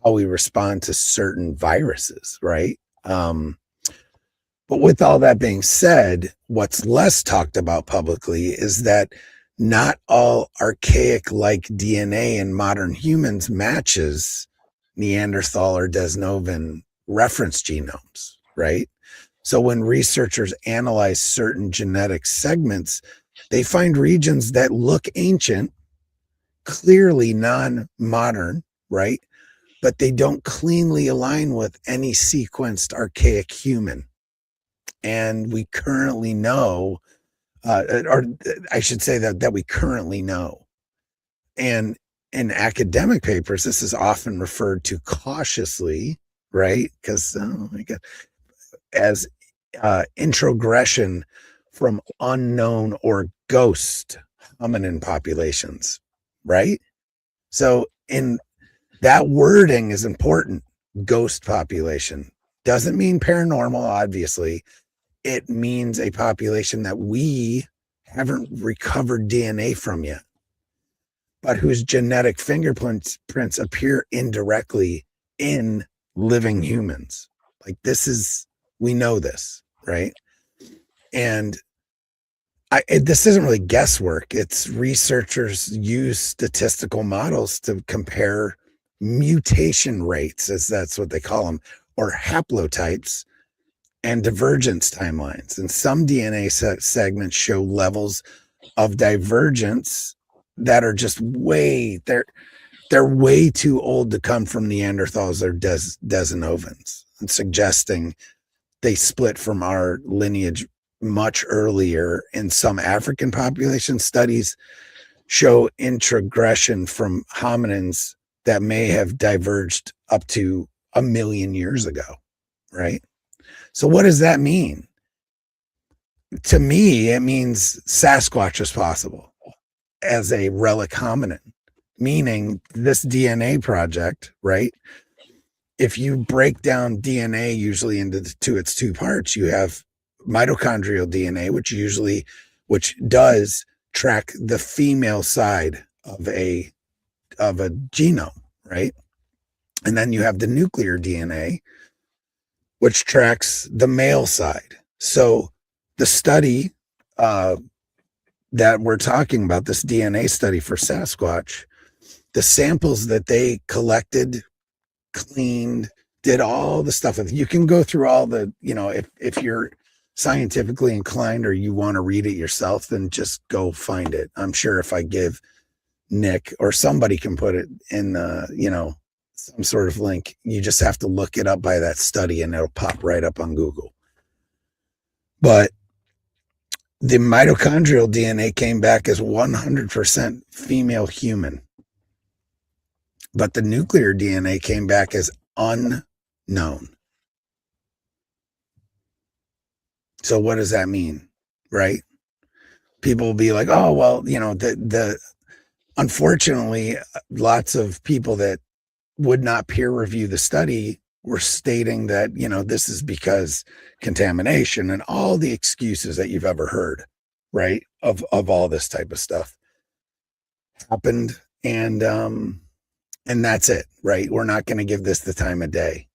how we respond to certain viruses, right? But with all that being said, what's less talked about publicly is that not all archaic-like DNA in modern humans matches Neanderthal or Denisovan reference genomes, right? So when researchers analyze certain genetic segments, they find regions that look ancient, clearly non-modern, right? But they don't cleanly align with any sequenced archaic human. And we currently know, or I should say that we currently know. And in academic papers, this is often referred to cautiously, right? Because, oh my God, as introgression from unknown or ghost hominin populations, right? So in that wording is important. Ghost population doesn't mean paranormal, obviously. It means a population that we haven't recovered DNA from yet, but whose genetic fingerprints appear indirectly in living humans. Like we know this, right? And this isn't really guesswork. It's researchers use statistical models to compare mutation rates, as that's what they call them, or haplotypes, and divergence timelines. And some DNA segments show levels of divergence that are just they're way too old to come from Neanderthals or Denisovans, and suggesting they split from our lineage much earlier. In some African population, studies show introgression from hominins that may have diverged up to 1 million years ago, right? So what does that mean? To me, it means Sasquatch is possible as a relic hominin, meaning this DNA project, right? If you break down DNA usually into its two parts, you have mitochondrial DNA, which does track the female side of a genome, right? And then you have the nuclear DNA, which tracks the male side. So the study that we're talking about, this DNA study for Sasquatch, the samples that they collected, cleaned, did all the stuff with, you can go through all the, if you're scientifically inclined or you want to read it yourself, then just go find it. I'm sure if I give Nick or somebody can put it in some sort of link, you just have to look it up by that study and it'll pop right up on Google. But the mitochondrial DNA came back as 100% female human, but the nuclear DNA came back as unknown. So what does that mean, right? People will be like, oh, well, unfortunately, lots of people that would not peer review the study were stating that, this is because contamination and all the excuses that you've ever heard, right? Of all this type of stuff happened. And that's it, right? We're not going to give this the time of day.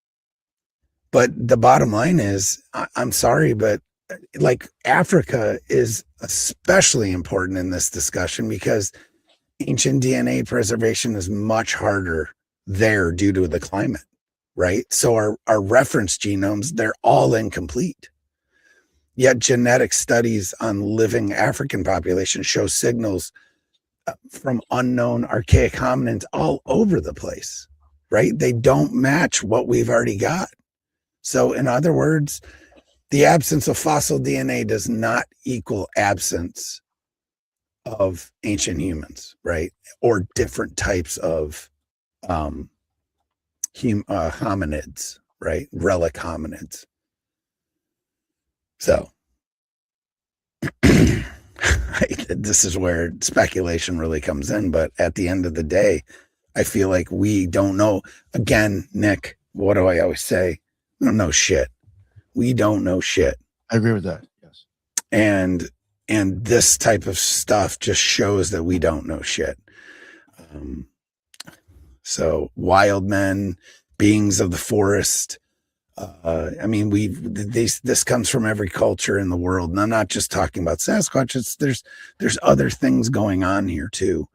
But the bottom line is, I'm sorry, but like Africa is especially important in this discussion, because ancient DNA preservation is much harder there due to the climate, right? So our reference genomes, they're all incomplete. Yet genetic studies on living African populations show signals from unknown archaic hominins all over the place, right? They don't match what we've already got. So in other words, the absence of fossil DNA does not equal absence of ancient humans, right? Or different types of hominids, right? Relic hominids. So this is where speculation really comes in. But at the end of the day, I feel like we don't know. Again, Nick, what do I always say? We don't know shit. We don't know shit.
I agree with that. Yes.
And this type of stuff just shows that we don't know shit. So wild men, beings of the forest. I mean, this comes from every culture in the world, and I'm not just talking about Sasquatch. There's other things going on here too.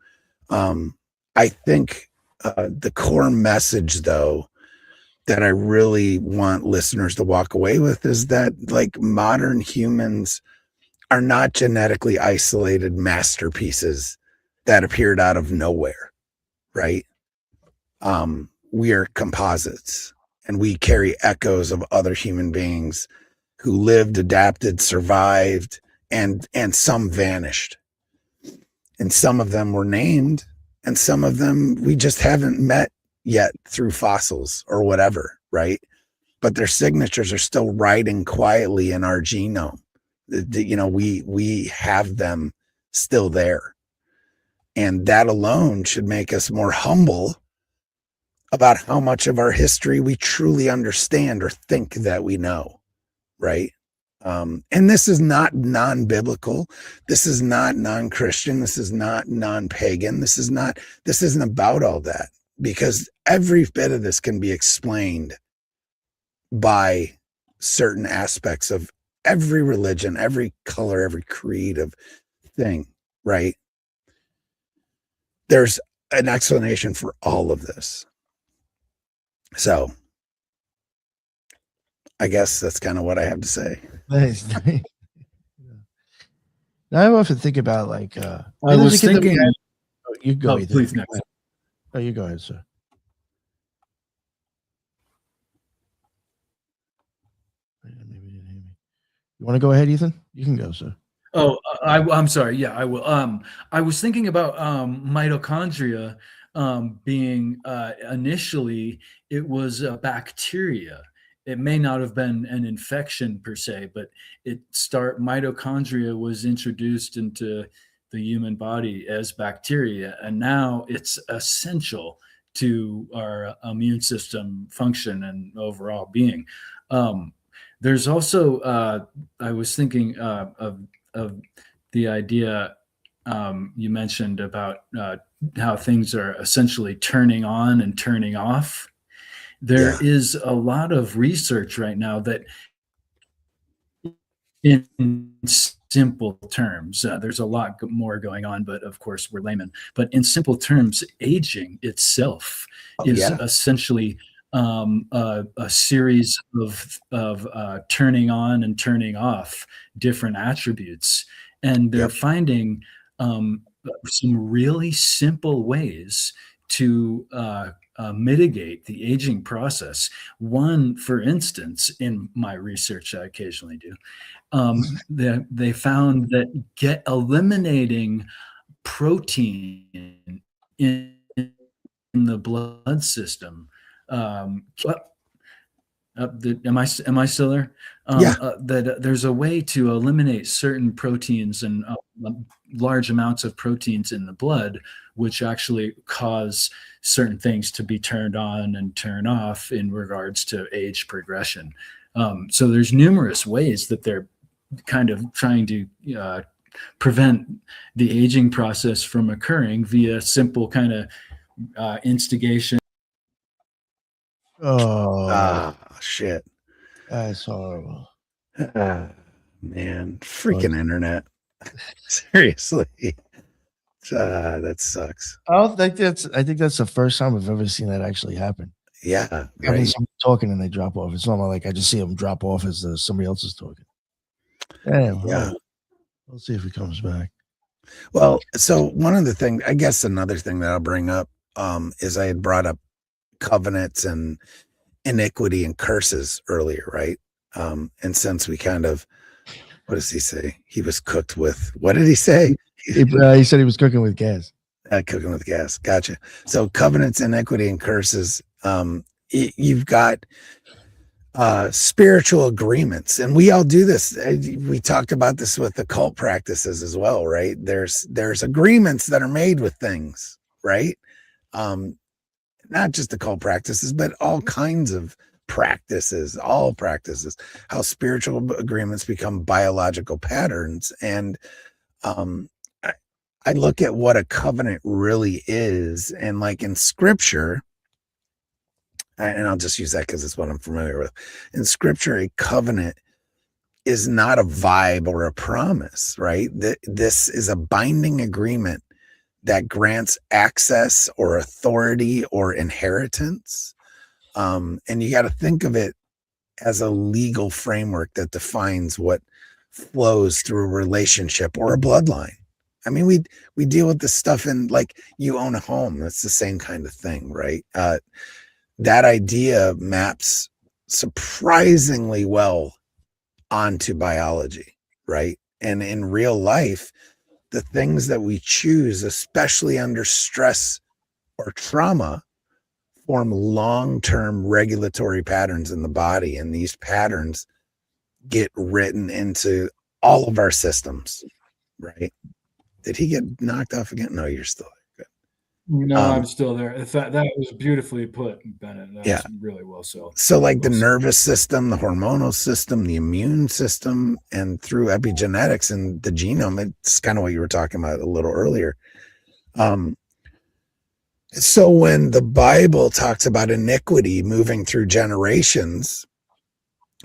I think the core message, though, that I really want listeners to walk away with is that, like, modern humans are not genetically isolated masterpieces that appeared out of nowhere, right? We are composites, and we carry echoes of other human beings who lived, adapted, survived, and some vanished. And some of them were named, and some of them we just haven't met yet through fossils or whatever, right? But their signatures are still writing quietly in our genome. We have them still there. And that alone should make us more humble about how much of our history we truly understand or think that we know, right? And this is not non-biblical. This is not non-Christian. This is not non-pagan. This isn't about all that, because every bit of this can be explained by certain aspects of every religion, every color, every creed of thing, right? There's an explanation for all of this. So I guess that's kind of what I have to say.
Nice. Now I often think about, like,
I was thinking.
You go.
Oh, please, next.
Oh, you go ahead, sir. Maybe you didn't hear me. You want to go ahead, Ethan? You can go, sir.
Oh, I'm sorry. Yeah, I will. I was thinking about mitochondria being initially it was a bacteria. It may not have been an infection per se, but mitochondria was introduced into the human body as bacteria, and now it's essential to our immune system function and overall being. There's also I was thinking of the idea you mentioned about how things are essentially turning on and turning off. There is a lot of research right now that, in simple terms, there's a lot more going on, but of course we're laymen. But in simple terms, aging itself is essentially a series of turning on and turning off different attributes, and they're finding some really simple ways to mitigate the aging process. One, for instance, in my research I occasionally do, they found that eliminating protein in the blood system. Am I still there? That there's a way to eliminate certain proteins and large amounts of proteins in the blood, which actually cause certain things to be turned on and turn off in regards to age progression. So there's numerous ways that they're kind of trying to prevent the aging process from occurring via simple kind of instigation.
Oh,
shit.
That's horrible.
Man, freaking internet. Seriously. That sucks.
I think that's the first time I've ever seen that actually happen.
Yeah,
Having
right.
somebody talking and they drop off. It's not like I just see them drop off as somebody else is talking. Damn.
Yeah.
Let's see if he comes back.
Well, so one of the things, I guess another thing that I'll bring up is I had brought up covenants and iniquity and curses earlier, right? And since we kind of, what does he say? He was cooked with, what did he say?
He said he was cooking with gas.
Cooking with gas. Gotcha. So covenants, iniquity, and curses. You've got spiritual agreements, and we all do this. We talked about this with occult practices as well, right? There's agreements that are made with things, right? Not just occult practices, but all kinds of practices, all practices, how spiritual agreements become biological patterns. And I look at what a covenant really is, and like in scripture, and I'll just use that because it's what I'm familiar with. In scripture, a covenant is not a vibe or a promise, right? This is a binding agreement that grants access or authority or inheritance. And you got to think of it as a legal framework that defines what flows through a relationship or a bloodline. I mean, we deal with this stuff in, like, you own a home. That's the same kind of thing, right? That idea maps surprisingly well onto biology, right? And in real life, the things that we choose, especially under stress or trauma, form long-term regulatory patterns in the body. And these patterns get written into all of our systems, right? Did he get knocked off again? No, you're still good.
No, I'm still there. That was beautifully put, Bennett. That's really well said.
So like the nervous system, the hormonal system, the immune system, and through epigenetics and the genome, it's kind of what you were talking about a little earlier. So when the Bible talks about iniquity moving through generations,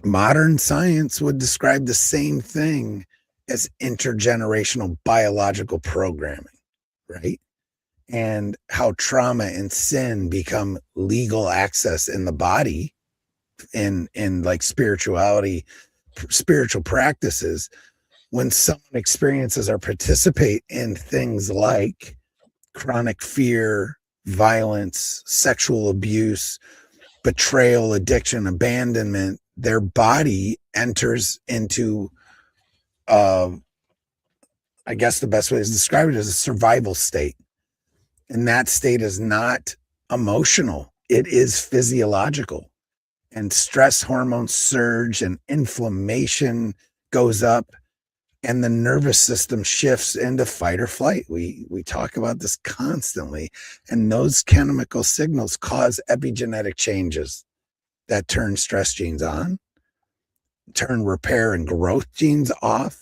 modern science would describe the same thing as intergenerational biological programming, right? And how trauma and sin become legal access in the body in like spirituality, spiritual practices, when someone experiences or participate in things like chronic fear, violence, sexual abuse, betrayal, addiction, abandonment, their body enters into I guess the best way to describe it is a survival state. And that state is not emotional, it is physiological. And stress hormones surge and inflammation goes up, and the nervous system shifts into fight or flight. We talk about this constantly. And those chemical signals cause epigenetic changes that turn stress genes on, turn repair and growth genes off,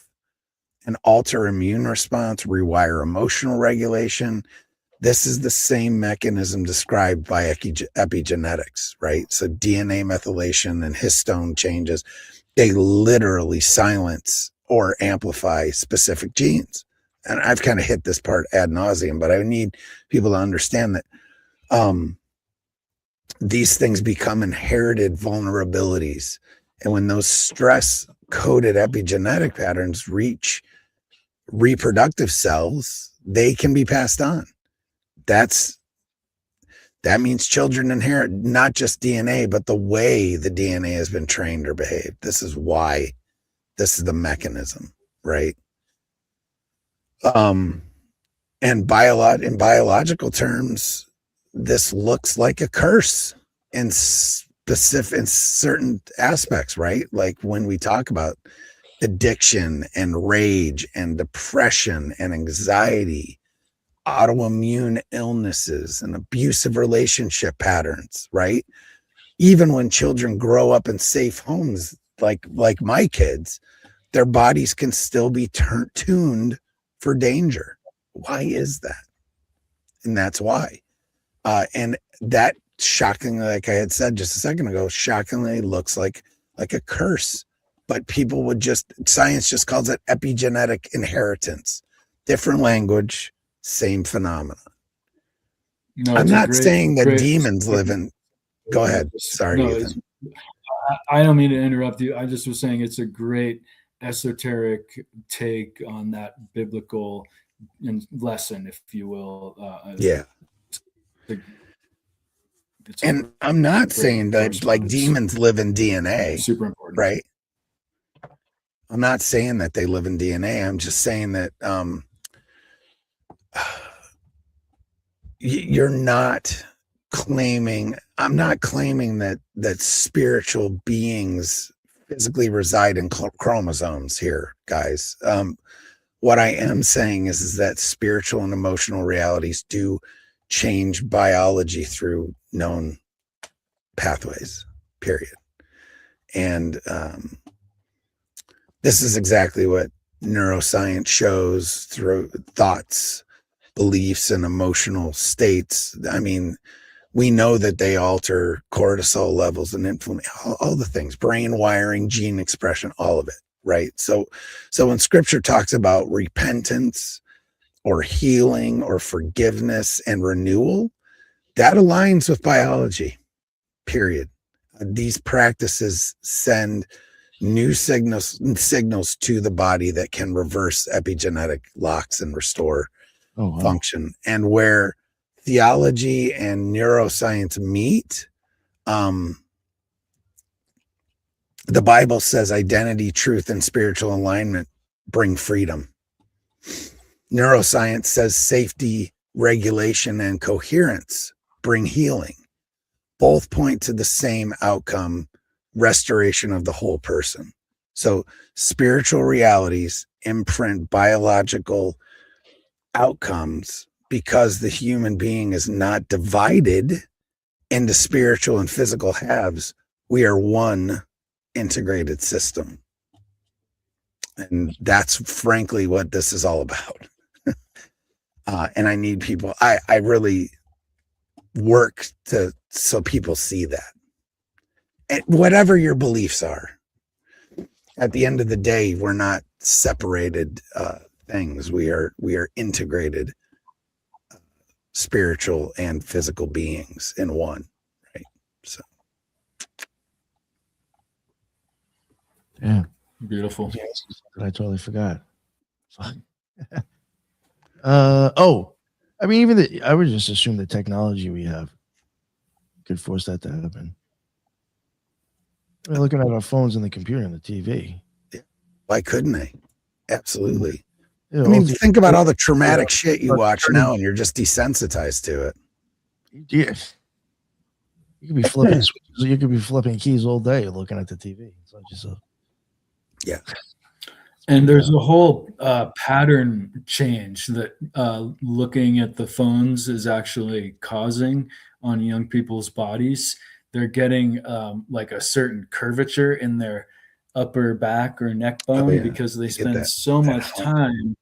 and alter immune response, rewire emotional regulation. This is the same mechanism described by epigenetics, right? So DNA methylation and histone changes, they literally silence or amplify specific genes. And I've kind of hit this part ad nauseum, but I need people to understand that these things become inherited vulnerabilities. And when those stress-coded epigenetic patterns reach reproductive cells, they can be passed on. That means children inherit not just DNA, but the way the DNA has been trained or behaved. This is why. This is the mechanism, right? And in biological terms, this looks like a curse in certain aspects, right? Like when we talk about addiction and rage and depression and anxiety, autoimmune illnesses and abusive relationship patterns, right? Even when children grow up in safe homes, like my kids, their bodies can still be tuned for danger. Why is that? And that's why. And that shockingly, like I had said just a second ago, shockingly looks like a curse. But people science just calls it epigenetic inheritance. Different language, same phenomenon.
No,
I'm
it's a
not
great,
saying that
great.
demons live in. Go ahead. Sorry,
No,
Ethan.
I don't mean to interrupt you. I just was saying it's a great esoteric take on that biblical lesson, if you will.
Yeah. And I'm not saying that like demons live in DNA,
super important,
right? I'm not saying that they live in DNA. I'm just saying that you're not claiming. I'm not claiming that spiritual beings physically reside in chromosomes here, guys. What I am saying is that spiritual and emotional realities do change biology through known pathways, period. And this is exactly what neuroscience shows through thoughts, beliefs, and emotional states. I mean, we know that they alter cortisol levels and inflammation, all the things, brain wiring, gene expression, all of it, right? So when scripture talks about repentance or healing or forgiveness and renewal, that aligns with biology, period. These practices send new signals to the body that can reverse epigenetic locks and restore function. And where theology and neuroscience meet, the Bible says identity, truth, and spiritual alignment bring freedom. Neuroscience says safety, regulation, and coherence bring healing. Both point to the same outcome, restoration of the whole person. So spiritual realities imprint biological outcomes because the human being is not divided into spiritual and physical halves. We are one integrated system. And that's frankly what this is all about. And I need people, I really work so people see that. And whatever your beliefs are, at the end of the day, we're not separated things. We are integrated spiritual and physical beings in one, right? So
yeah,
beautiful.
I totally forgot. I mean, even I would just assume the technology we have could force that to happen. I mean, looking at our phones and the computer and the TV.
Why couldn't they? Absolutely. I mean, think about all the traumatic shit you watch now, and you're just desensitized to it.
Yes. You could be flipping switches. You could be flipping keys all day looking at the TV. It's like just
yeah.
And there's a whole pattern change that looking at the phones is actually causing on young people's bodies. They're getting like a certain curvature in their upper back or neck bone because they spend so much time.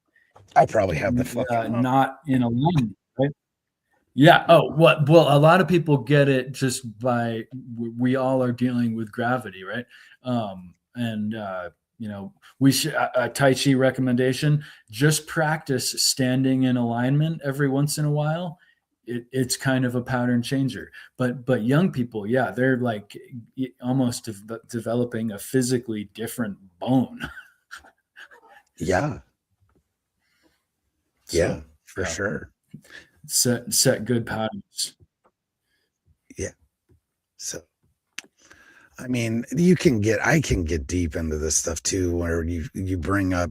I probably have the fucking
not in alignment, right? Yeah. Oh, what? Well, a lot of people get it just by we all are dealing with gravity, right? We should a Tai Chi recommendation: just practice standing in alignment every once in a while. It's kind of a pattern changer. But young people, yeah, they're like almost developing a physically different bone.
Yeah. Yeah, for sure.
Set good patterns.
Yeah. So, I mean, I can get deep into this stuff too, where you bring up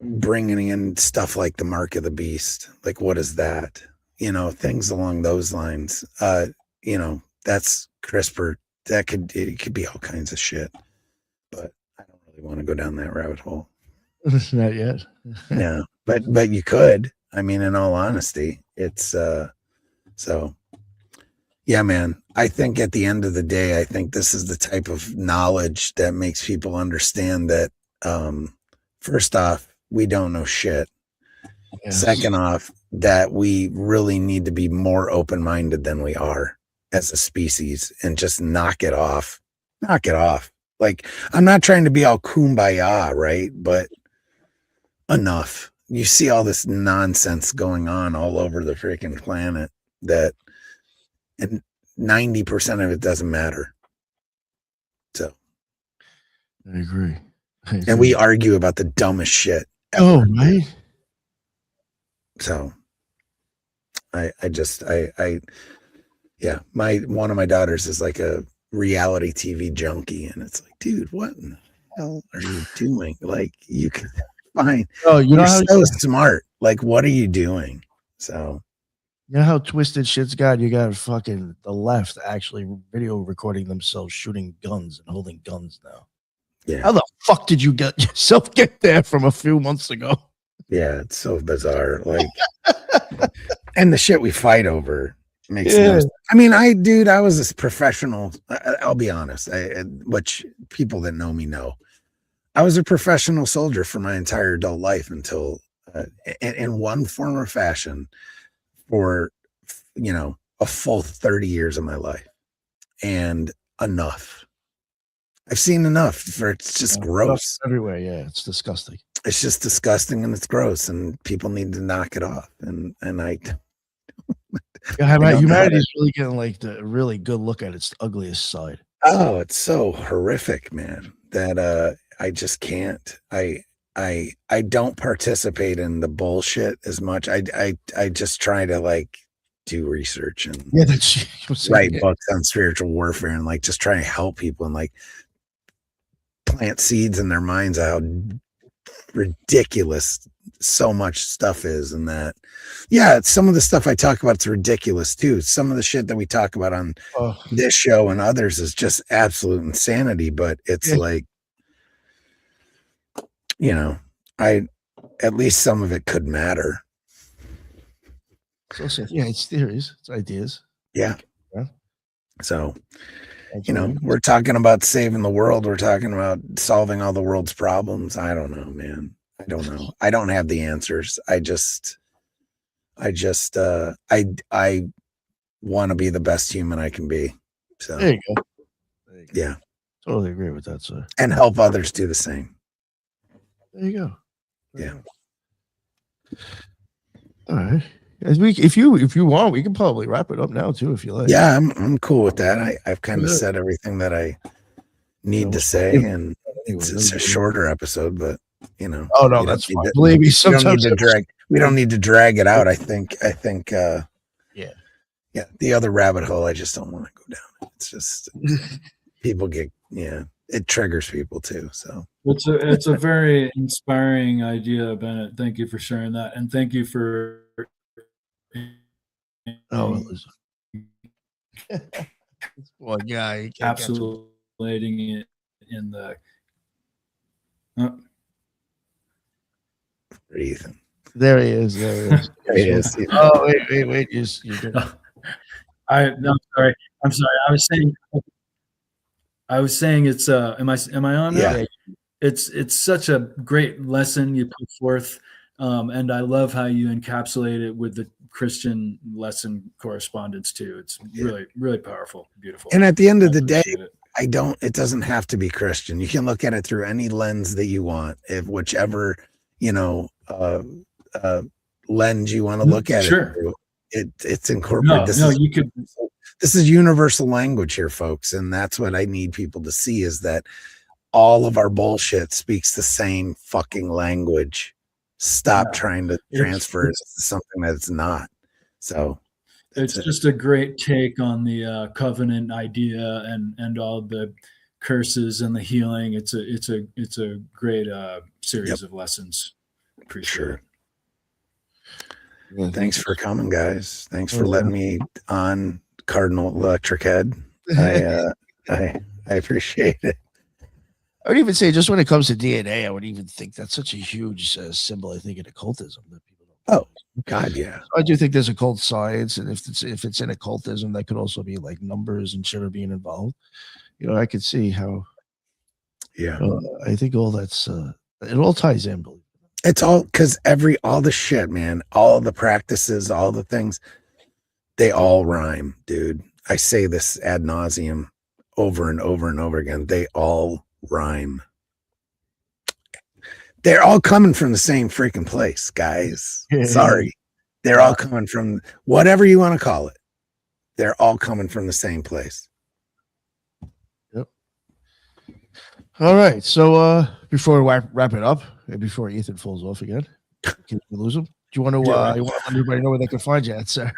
bringing in stuff like the mark of the beast. Like, what is that? Things along those lines. That's CRISPR. It could be all kinds of shit, but I don't really want to go down that rabbit hole.
Not yet.
Yeah, but you could. I mean, in all honesty, it's so. Yeah, man. I think at the end of the day, I think this is the type of knowledge that makes people understand that. First off, we don't know shit. Yes. Second off, that we really need to be more open-minded than we are as a species and just knock it off. Like, I'm not trying to be all kumbaya, right? But enough. You see all this nonsense going on all over the freaking planet and 90% of it doesn't matter. So
I agree.
And we argue about the dumbest shit ever.
Oh, right.
So yeah, one of my daughters is like a reality TV junkie, and it's like, dude, what in the hell are you doing? Like, you can find, you're so smart. Like, what are you doing? So,
you know how twisted shit's got? You got fucking the left actually video recording themselves shooting guns and holding guns now.
Yeah.
How the fuck did you get yourself get there from a few months ago?
Yeah, it's so bizarre. Like, and the shit we fight over makes no sense. I mean, I was this professional. I'll be honest, which people that know me know. I was a professional soldier for my entire adult life until, in one form or fashion, for, a full 30 years of my life. And enough. I've seen enough for it's just gross.
Everywhere, yeah. It's disgusting.
It's just disgusting and it's gross, and people need to knock it off. And
humanity is really getting like the really good look at its ugliest side.
Oh, it's so horrific, man, that I just can't. I don't participate in the bullshit as much. I just try to like do research and write books on spiritual warfare and like just try to help people and like plant seeds in their minds of how ridiculous so much stuff is, and that some of the stuff I talk about, it's ridiculous too. Some of the shit that we talk about on this show and others is just absolute insanity, but it's like, at least some of it could matter.
So it's theories, it's ideas.
Yeah. So we're talking about saving the world. We're talking about solving all the world's problems. I don't know, man. I don't know. I don't have the answers. I want to be the best human I can be. So
there you go.
Yeah.
Totally agree with that, sir.
And help others do the same.
There you go.
Yeah.
All right. If you want, we can probably wrap it up now too, if you like.
Yeah, I'm cool with that. I've kind of said everything that I need to say, and it's a shorter episode, but
Oh no, that's fine. Believe me, sometimes
we don't need to drag it out. I think
yeah,
the other rabbit hole I just don't want to go down. It's just people get it triggers people too. So
it's a very inspiring idea, Bennett. Thank you for sharing that, and thank you for
well, yeah,
encapsulating it in the
Ethan.
There he is.
There he is.
Oh wait. You're
no, sorry. I'm sorry. I was saying it's am I on now?
Yeah.
It's such a great lesson you put forth. And I love how you encapsulate it with the Christian lesson correspondence too. It's really, really powerful, beautiful.
And at the end of the day, it doesn't have to be Christian. You can look at it through any lens that you want, whichever, lens you want to look at it through. It's incorporated. This is universal language here, folks. And that's what I need people to see, is that all of our bullshit speaks the same fucking language. Stop trying to transfer it to something that's not. So
it's just a great take on the covenant idea and all the curses and the healing. It's a great series of lessons. Appreciate it.
Well, thanks for coming, guys. Thanks for letting me on Cardinal Electric Head. I appreciate it.
I would even say, just when it comes to DNA, I would even think that's such a huge symbol, I think, in occultism that people don't.
Oh, God, yeah.
I do think there's occult science, and if it's in occultism, that could also be like numbers and shit are being involved. I could see how.
Yeah.
I think all that's it all ties in.
It's all because all the shit, man, all the practices, all the things, they all rhyme, dude. I say this ad nauseum over and over and over again. They all rhyme. They're all coming from the same freaking place, guys. Sorry. They're all coming from whatever you want to call it. They're all coming from the same place.
Yep. All right. So before we wrap it up, and before Ethan falls off again, can we lose him? Do you want to you want to let everybody know where they can find you at, sir?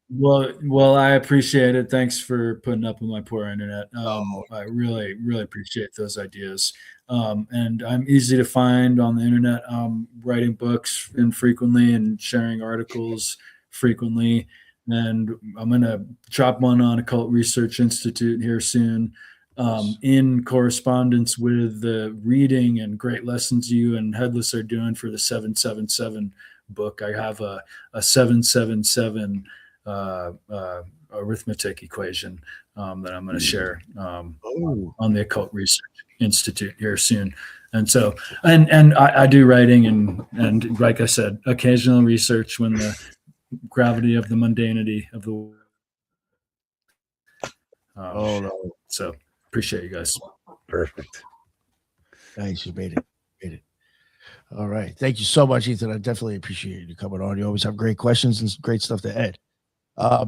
Well, I appreciate it. Thanks for putting up with my poor internet. I really, really appreciate those ideas. And I'm easy to find on the internet. Writing books infrequently and sharing articles frequently. And I'm going to drop one on Occult Research Institute here soon, in correspondence with the reading and great lessons you and Headless are doing for the 777 book. I have a 777 arithmetic equation that I'm going to share on the Occult Research Institute here soon. And so, and I do writing and like I said, occasional research when the gravity of the mundanity of the so appreciate you guys.
Perfect.
Thanks, you made it. All right, thank you so much, Ethan. I definitely appreciate you coming on. You always have great questions and great stuff to add.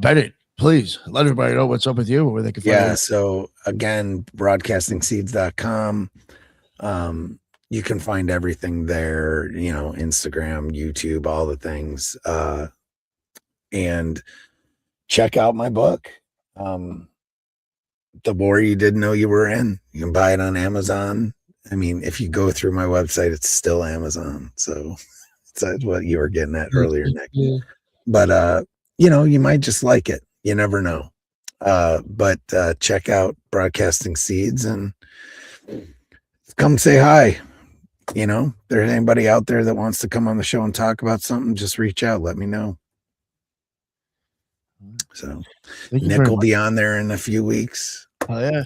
Bennett, please let everybody know what's up with you, where they can find you.
So again, broadcastingseeds.com. You can find everything there, Instagram, YouTube, all the things. And check out my book. The War You Didn't Know You Were In. You can buy it on Amazon. I mean, if you go through my website, it's still Amazon. So that's what you were getting at earlier, Nick. Yeah. But, you might just like it. You never know. But check out Broadcasting Seeds and come say hi. If there's anybody out there that wants to come on the show and talk about something, just reach out. Let me know. So Nick will be on there in a few weeks.
Oh yeah,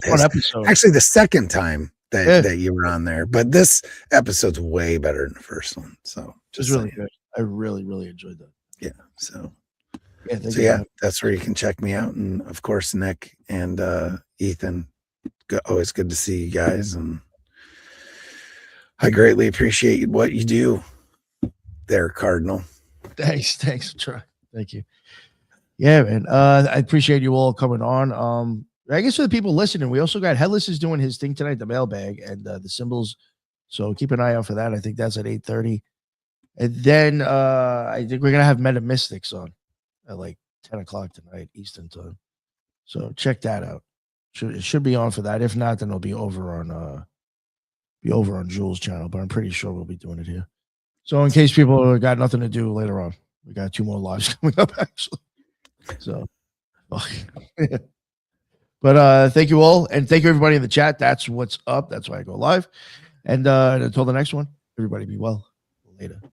fun episode. Actually, the second time that you were on there, but this episode's way better than the first one. So
just really good. I really, really enjoyed that.
Yeah. So that's where you can check me out, and of course Nick and Ethan. Always good to see you guys, and I greatly appreciate what you do there, Cardinal.
Thanks, Troy. Thank you. Yeah, man. I appreciate you all coming on. I guess for the people listening, we also got Headless is doing his thing tonight, the mailbag and the symbols. So keep an eye out for that. I think that's at 8:30. And then I think we're gonna have Metamystics on at like 10 o'clock tonight, Eastern time. So check that out. It should be on for that. If not, then it'll be over on Jules' channel. But I'm pretty sure we'll be doing it here. So in case people got nothing to do later on, we got 2 more lives coming up actually. So, but thank you all, and thank you everybody in the chat. That's what's up. That's why I go live. And until the next one, everybody be well. Later.